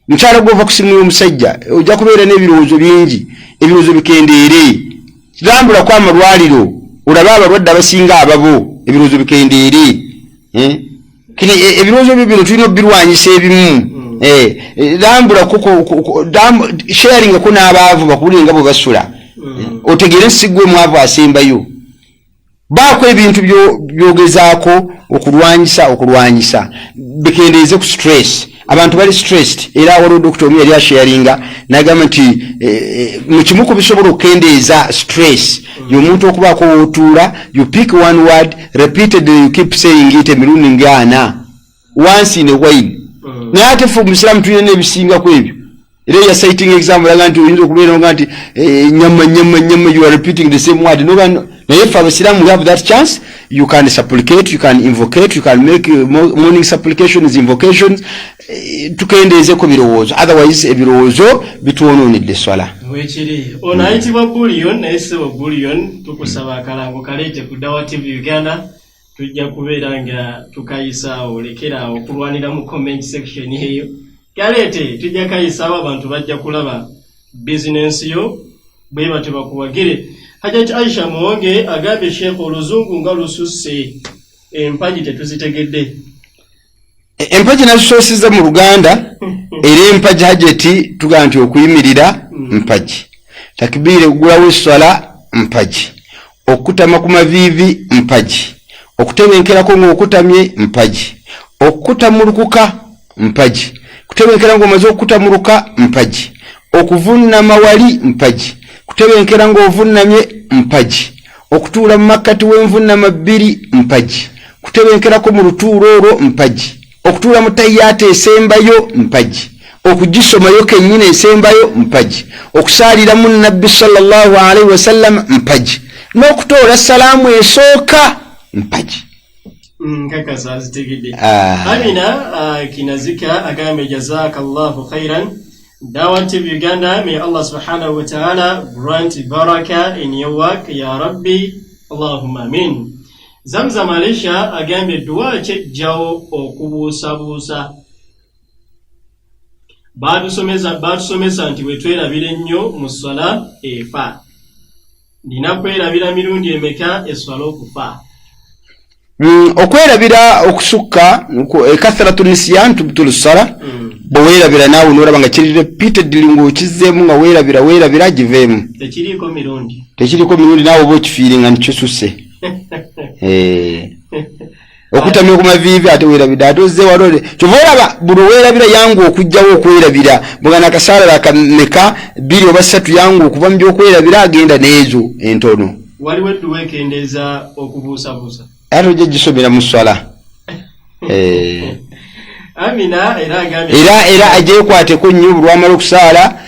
Speaker 2: mukyala gwova ku simu y'omusajja ojja kubeera n'ebirowoozo bingi ebirowoozo bikendeere kirambulaku amalwaliro olabe abalwadde abasinga ababo ebirowoozo bikendeere ebirowoozo byo bino tulina obirwanyisa ebimu lambulaku sharingako n'abaavu bakuwulire nga bwe basula otegeere nsigwe mwavu asembayo baako ebintu byogezaako okulwanyisa bikendeeze ku stress abantu bali stressed era waliwo dokita omu yali asharinga nagamba nti mukimu ku bisobola okukendeeza stress y'omuntu okubaako wootuula you pick one word repeatedly you keep saying it emirundi ng'ana once in a while naye ate fe omusiraamu tulina n'ebisinga ku ebyo era ya citing example laga nti oyinza okubeera nga nti nyama you are repeating the same word naye fe abasiraamu we have that chance you can supplicate, you can invocate, you can make morning supplications, invocations tukendeeze ku birowoozo otherwise ebirowoozo bitwonoonedde swala
Speaker 1: wekiri ono ayitibwa bullion naye sebo bullion tukusaba akalango kaleete ku Dawa TV Uganda tujja kubeera nga tukayisaawo lekeraawo okulwanira mu comment section eyo kaleete tujja kayisaawo abantu bajja kulaba bizinensi yo bwe batebakuwagire Hajjaj Aisha Muwonge agambye Sheikh oluzungu nga lususse empagi tetuzitegedde
Speaker 2: empagi nazisoosezza mu Luganda era empagi hajjeti tugaa nti okuyimirira mpagi takibire okugulawo esswala mpagi okutama ku maviivi mpagi okutebenkerako ng'okutamye mpagi okutamulukuka mpagi kutebenkera ng'omaze okutamuluka mpagi okuvunnama wali mpagi kutebenkera ng'ovunnamye mpagi okutuula mu makkati w'envunnama bbiri mpagi, kutebenkerako mu lutuulo olwo mpagi, okutuula mu tahiyaata esembayo mpagi, okugisomayo kennyini esembayo mpagi, okusaaliramu nabbi sallallahu alaihi wasallam mpagi, n'okutoola salaamu esooka mpagi.
Speaker 1: Kakasa zitegedde. Amina Kinazika agambe jazakallahu khairan. Dawah TV Uganda, may Allah subhanahu wa ta'ala grant baraka in your work, ya Rabbi, Allahumma amin. Zamzam Malaysia agambe dua chejjao okubuusabuusa. Batusomesa nti wetwerabira ennyo mu swala efa. Nina kwerabira mirundi emeka eswala okufa.
Speaker 2: Okwerabira okusukka ekathratu nisyan tubtul sala bwewerabira naawe n'olaba nga kiri repeatedly ng'okizeemu nga weerabira giveemu. Tekiriko mirundi naawe oba okifiiringa nikisusse. Okutamya ku maviivi ate weerabira ate ozze walole kyova olaba buli weerabira yangu okujjawo okwerabira bwegana akasaala akameka 2 oba 3 yangu okuva mu byokwerabira agenda n'ezo entono.
Speaker 1: Waliwo edduwa ekendeeza okubuusabuusa
Speaker 2: ate ojja gisomera mu swala.
Speaker 1: Amina
Speaker 2: era ajeekwateko nnyo bulwamala okusaala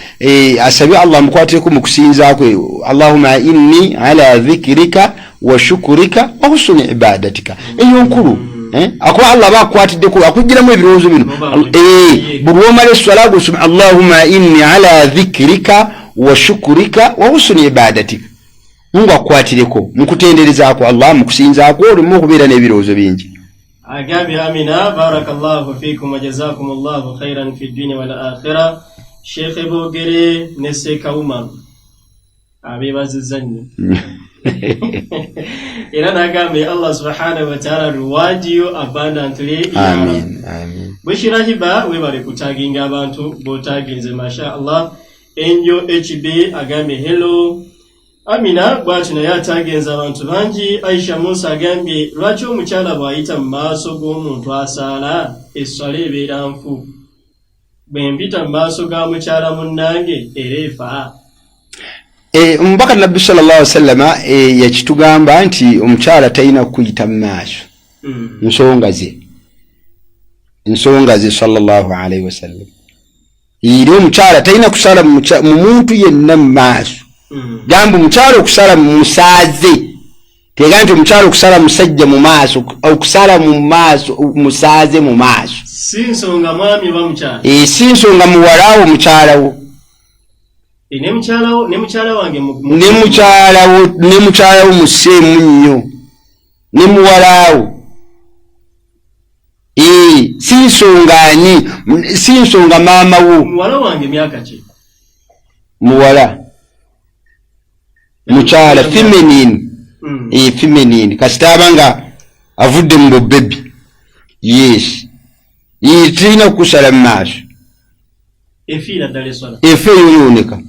Speaker 2: asabye Allah amukwateko mu kusinza kwe. Allahumma inni ala dhikrika wa shukrika wa husni ibadatika. Eyo nkulu akuba Allah bakwatiddeko akugiramu ebirowoozo bino. Bulwamala eswala gusoma Allahumma inni ala dhikrika wa shukrika wa husni ibadatika. Mungu akwatireko mukutenderezaako Allah mukusinzaako olimu okubeera n'ebirowoozo bingi.
Speaker 1: Agabi Amina barakallahu fikum wa jazakumullahu khairan fi dunya wal akhirah. Sheikh Bogere ne Sekauma abebaziza nnyo. Era nagambe Allah subhanahu wa ta'ala reward you abundantly.
Speaker 2: Amen. Amen.
Speaker 1: Bweshirahiba webale kutaginga abantu botaginze masha Allah. Enjo HB agambe hello. Amina bwatu naye atagenza abantu bangi. Aisha Musa agambye lwaki omukyala bw'ayita mu maaso g'omuntu asaala esswala ebeera nfu, bwe mpita mu maaso ga mukyala munnange era efa.
Speaker 2: Omubaka Nabbi sallallahu alaihi wasallam yakitugamba nti omukyala talina kuyita mu maaso ensonga ze sallallahu alaihi wasallam. Iri omukyala talina kusala mu muntu yenna mu maaso. Gamba omukyala okusala mu musaaze, tega nti omukyala okusala musajja mu maaso, okusala mu maaso musaaze mu maaso.
Speaker 1: Si nsonga mwami oba mukyala.
Speaker 2: Si nsonga muwalawo omukyalawo.
Speaker 1: Ne mukyala wange
Speaker 2: ne mukyalawo museemu nnyo ne muwalawo. Si nsonga ani, si nsonga maama wo.
Speaker 1: Muwala wange myaka ki?
Speaker 2: Muwala mukyala feminine. Feminine kasita abanga avudde mu baby. Yes. Tulina kusala mu maaso.
Speaker 1: Efiira ddala eswala.
Speaker 2: Yoyoneka.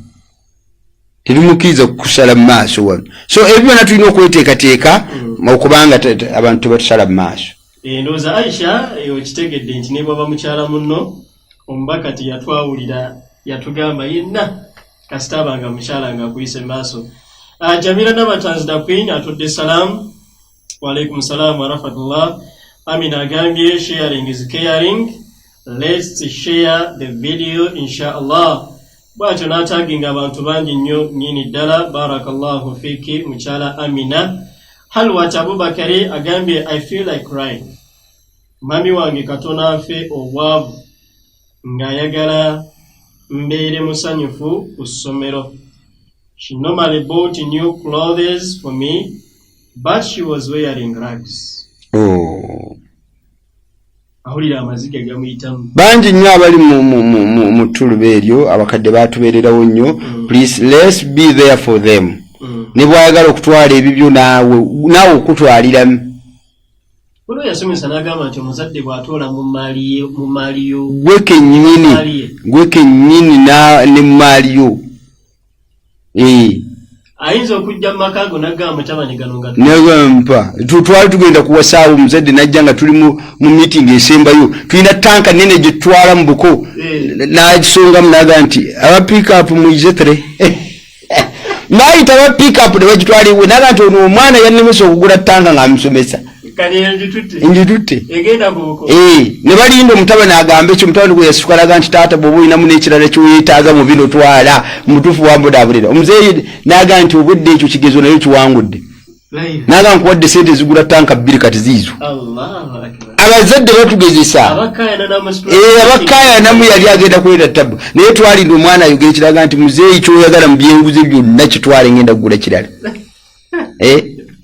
Speaker 2: Terimukiriza kusala mu maaso wano. So ebyo byonna tulina okweteekateeka okubanga abantu tebatusala mu maaso.
Speaker 1: Ndowooza Aisha okitegedde nti ne bwaba mukyala munno omubaka teyatwawulira yatugamba yenna kasita abanga mukyala nga akuyise mu maaso. Jamila Nabatanzi da Queen atudde salam. Wa alaikum salam wa rahmatullah. Amina agambye sharing is caring. Let's share the video inshallah. Bwatyo n'ataginga abantu bangi nnyo nnyini ddala. Barakallahu fiki mukyala Amina. Halwat Abubakari agambye I feel like crying. Mami wange Katonda afe obwavu ng'ayagala mbeere musanyufu ku ssomero. She normally bought new clothes for me, but she was wearing rags. Ahulira amaziga gamuyitamu. Bangi
Speaker 2: nnyo abali mu ttuluba eryo abakadde baatubeererawo nnyo. Please let's be there for them. Ne bwayagala okutwala ebibyo naawe okutwaliramu.
Speaker 1: Kuno yasomesa n'agamba nti omuzadde bw'atoola mu maali yo.
Speaker 2: Gwe kennyini ne mu maali yo.
Speaker 1: Ayinza okujja mu maka go n'agamba mutabani gano nga
Speaker 2: negampa twali tugenda kuwasaawo omuzadde najja nga tuli mu meeting esembayo tulina tanka nene gye tutwala mu buko n'agisongamu n'agamba nti aba pick up muize tere naayita ba pick up ne bagitwala ewe naga nti ono omwana yannemesa okugula ttanga ng'amusomesa njitutte ne balinda omutabani agambe ekyo omutabani gwe yasukalaga nti taata bw'oba olinamu n'ekirala kyoyeetaaga mu bino twala mutuufu wambudabulira omuzeeyi naga nti obudde ekyo kigezo nayo kiwangudde naga nkuwadde sente zigula tanka 2 kati ziizo abazadde batugezesa abakaya namu yali agenda kuleta tabu naye twalinda omwana ayogera kiraga nti muzeeyi kyoyagala mu byenguze byonna kitwale ngenda kugula kirala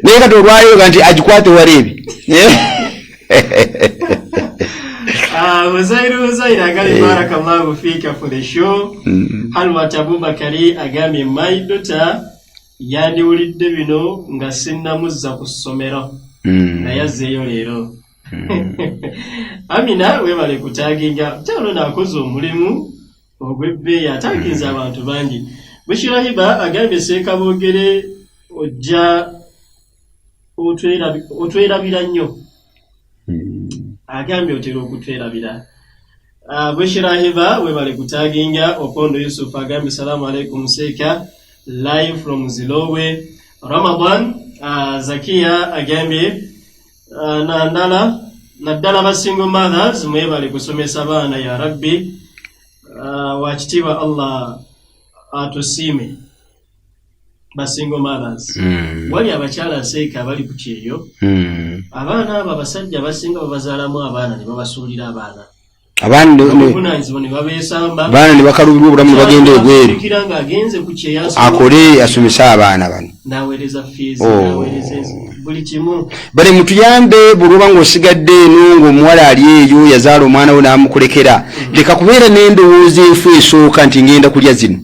Speaker 2: naye kati olwayoga nti agikwate wareebi
Speaker 1: Uzairu agambye barakallahu fika for the show. Halwat Abubakari agambye my daughter yandiwulidde bino nga sinnamuzza ku ssomero naye azzeeyo leero. Amina webale kutaginga kyalo nakoze omulimu ogw'ebbeeyi ataginza abantu bangi. Bushirahiba agambye Seekabogere ojja otwerabira nnyo. Agambye otera okutwerabira. Bushirahiba webale kutaginga. Okondo Yusuf agambye salamu alaikum Seeka live from Zilowe. Ramadan Zakia agambye naddala ba single mothers mwebale kusomesa abaana ya Rabbi. Wakitiibwa Allah atusiime ba single mothers. Wali abakyala Seeka bali ku kyeyo. Abaana abo abasajja basinga babazaalamu abaana ne babasuulira abaana. Abaana ne bakalubirwa obulamu bagenda ebweru. Akole asomesa abaana bano. Naweereza fees, naweereza buli kimu.
Speaker 2: Bale mutuyambe buluba ng'osigadde eno ng'omuwala ali eyo yazaala omwana we n'amukulekera. Leka kubeera n'endowooza efu esooka nti ngenda kulya zino.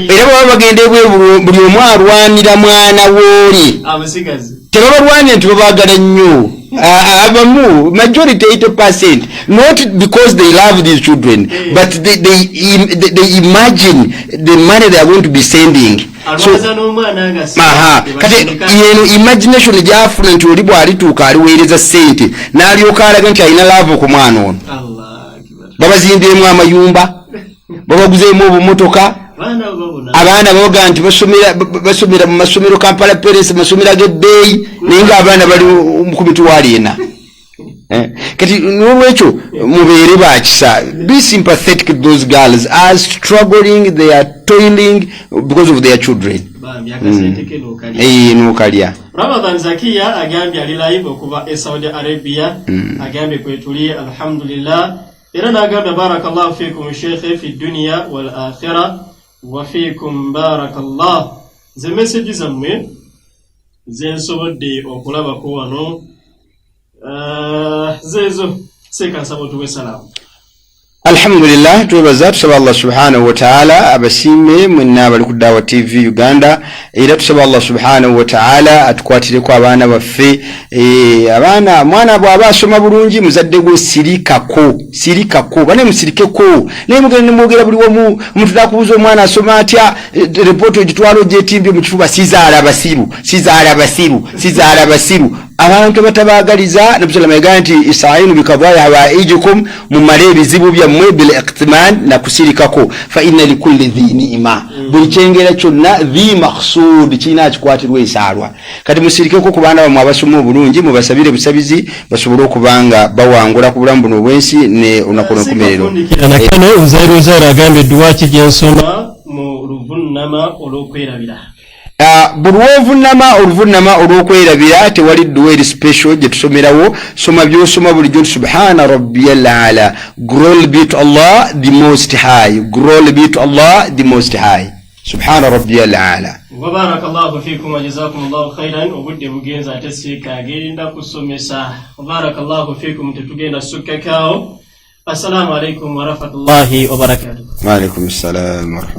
Speaker 2: Era baba bagenda ebweru buli omu alwanira mwana wooli. Tebabalwanya nti babaagala nnyo. Abamu majority 80%, not because they love these children, but they imagine the money they are going to be sending. So kati imagination gyafuna nti oli bw'alituuka aliweereza ssente n'alyoka alaga nti alina laavu ku mwana ono. Babazimbyemu amayumba, babaguzeemu obumotoka. Abaana baga nti basomera mu masomero Kampala Palace, masomero ag'ebbeeyi naye ng'abaana bali ku mituwali ena. Kati n'olwekyo mubeere bakisa. Be sympathetic to those girls as struggling, they are toiling because of their children. N'okalya.
Speaker 1: Ramadan Zakia agambye ali live okuva e Saudi Arabia. Agambye kwetuli alhamdulillah. Era n'agambye barakallahu fikum sheikh fi dunya wal akhirah wa fikum barakallah. Ze message zammwe zensobodde okulabako wano zezo Seeka nsaba tuwe salamu.
Speaker 2: Alhamdulillah tuwebaza tusaba Allah subhanahu wa ta'ala abasiime mwenna abali ku Dawah TV Uganda era tusaba Allah subhanahu wa ta'ala atukwatireko abaana baffe abaana mwana bw'aba asoma bulungi muzadde gwe sirikako bane musirikeko naye mugende mwogera buli wamu omuntu nakubuuza omwana asoma atya report ogitwala ogyetimbye mu kifuba sizaala basiru abantu batabaagaliza Nabiyullah yagamba nti isaayinu bikadaya hawaijukum mumale ebizibu byammwe bil iqtiman na kusirikako fa inna likulli dhi ni'ma buli kyengera kyonna dhi makhsud kina kikwatirwa esaalwa kati musirikeko ku baana bamwe abasoma obulungi mubasabire busabizi basobole okubanga bawangula ku bulamu buno obwensi ne onakono kumerero
Speaker 1: nakano Uzairu agambye duwa kijensoma mu luvunnama olw'okwerabira. Oluvunama olw'okwerabira tewali duweeri special gye tusomerawo. Soma by'osoma bulijjo subhana rabbiyal ala. Glory be to Allah the most high. Glory be to Allah the most high. Subhana rabbiyal ala. Wa barakallahu fikum wa jazakumullahu khairan. Obudde bugenza ate Seeka agenda kusomesa. Wa barakallahu fikum tetugenda sukkakaawo. Assalamu alaikum wa rahmatullahi wa barakatuh.
Speaker 2: Wa alaikum assalam.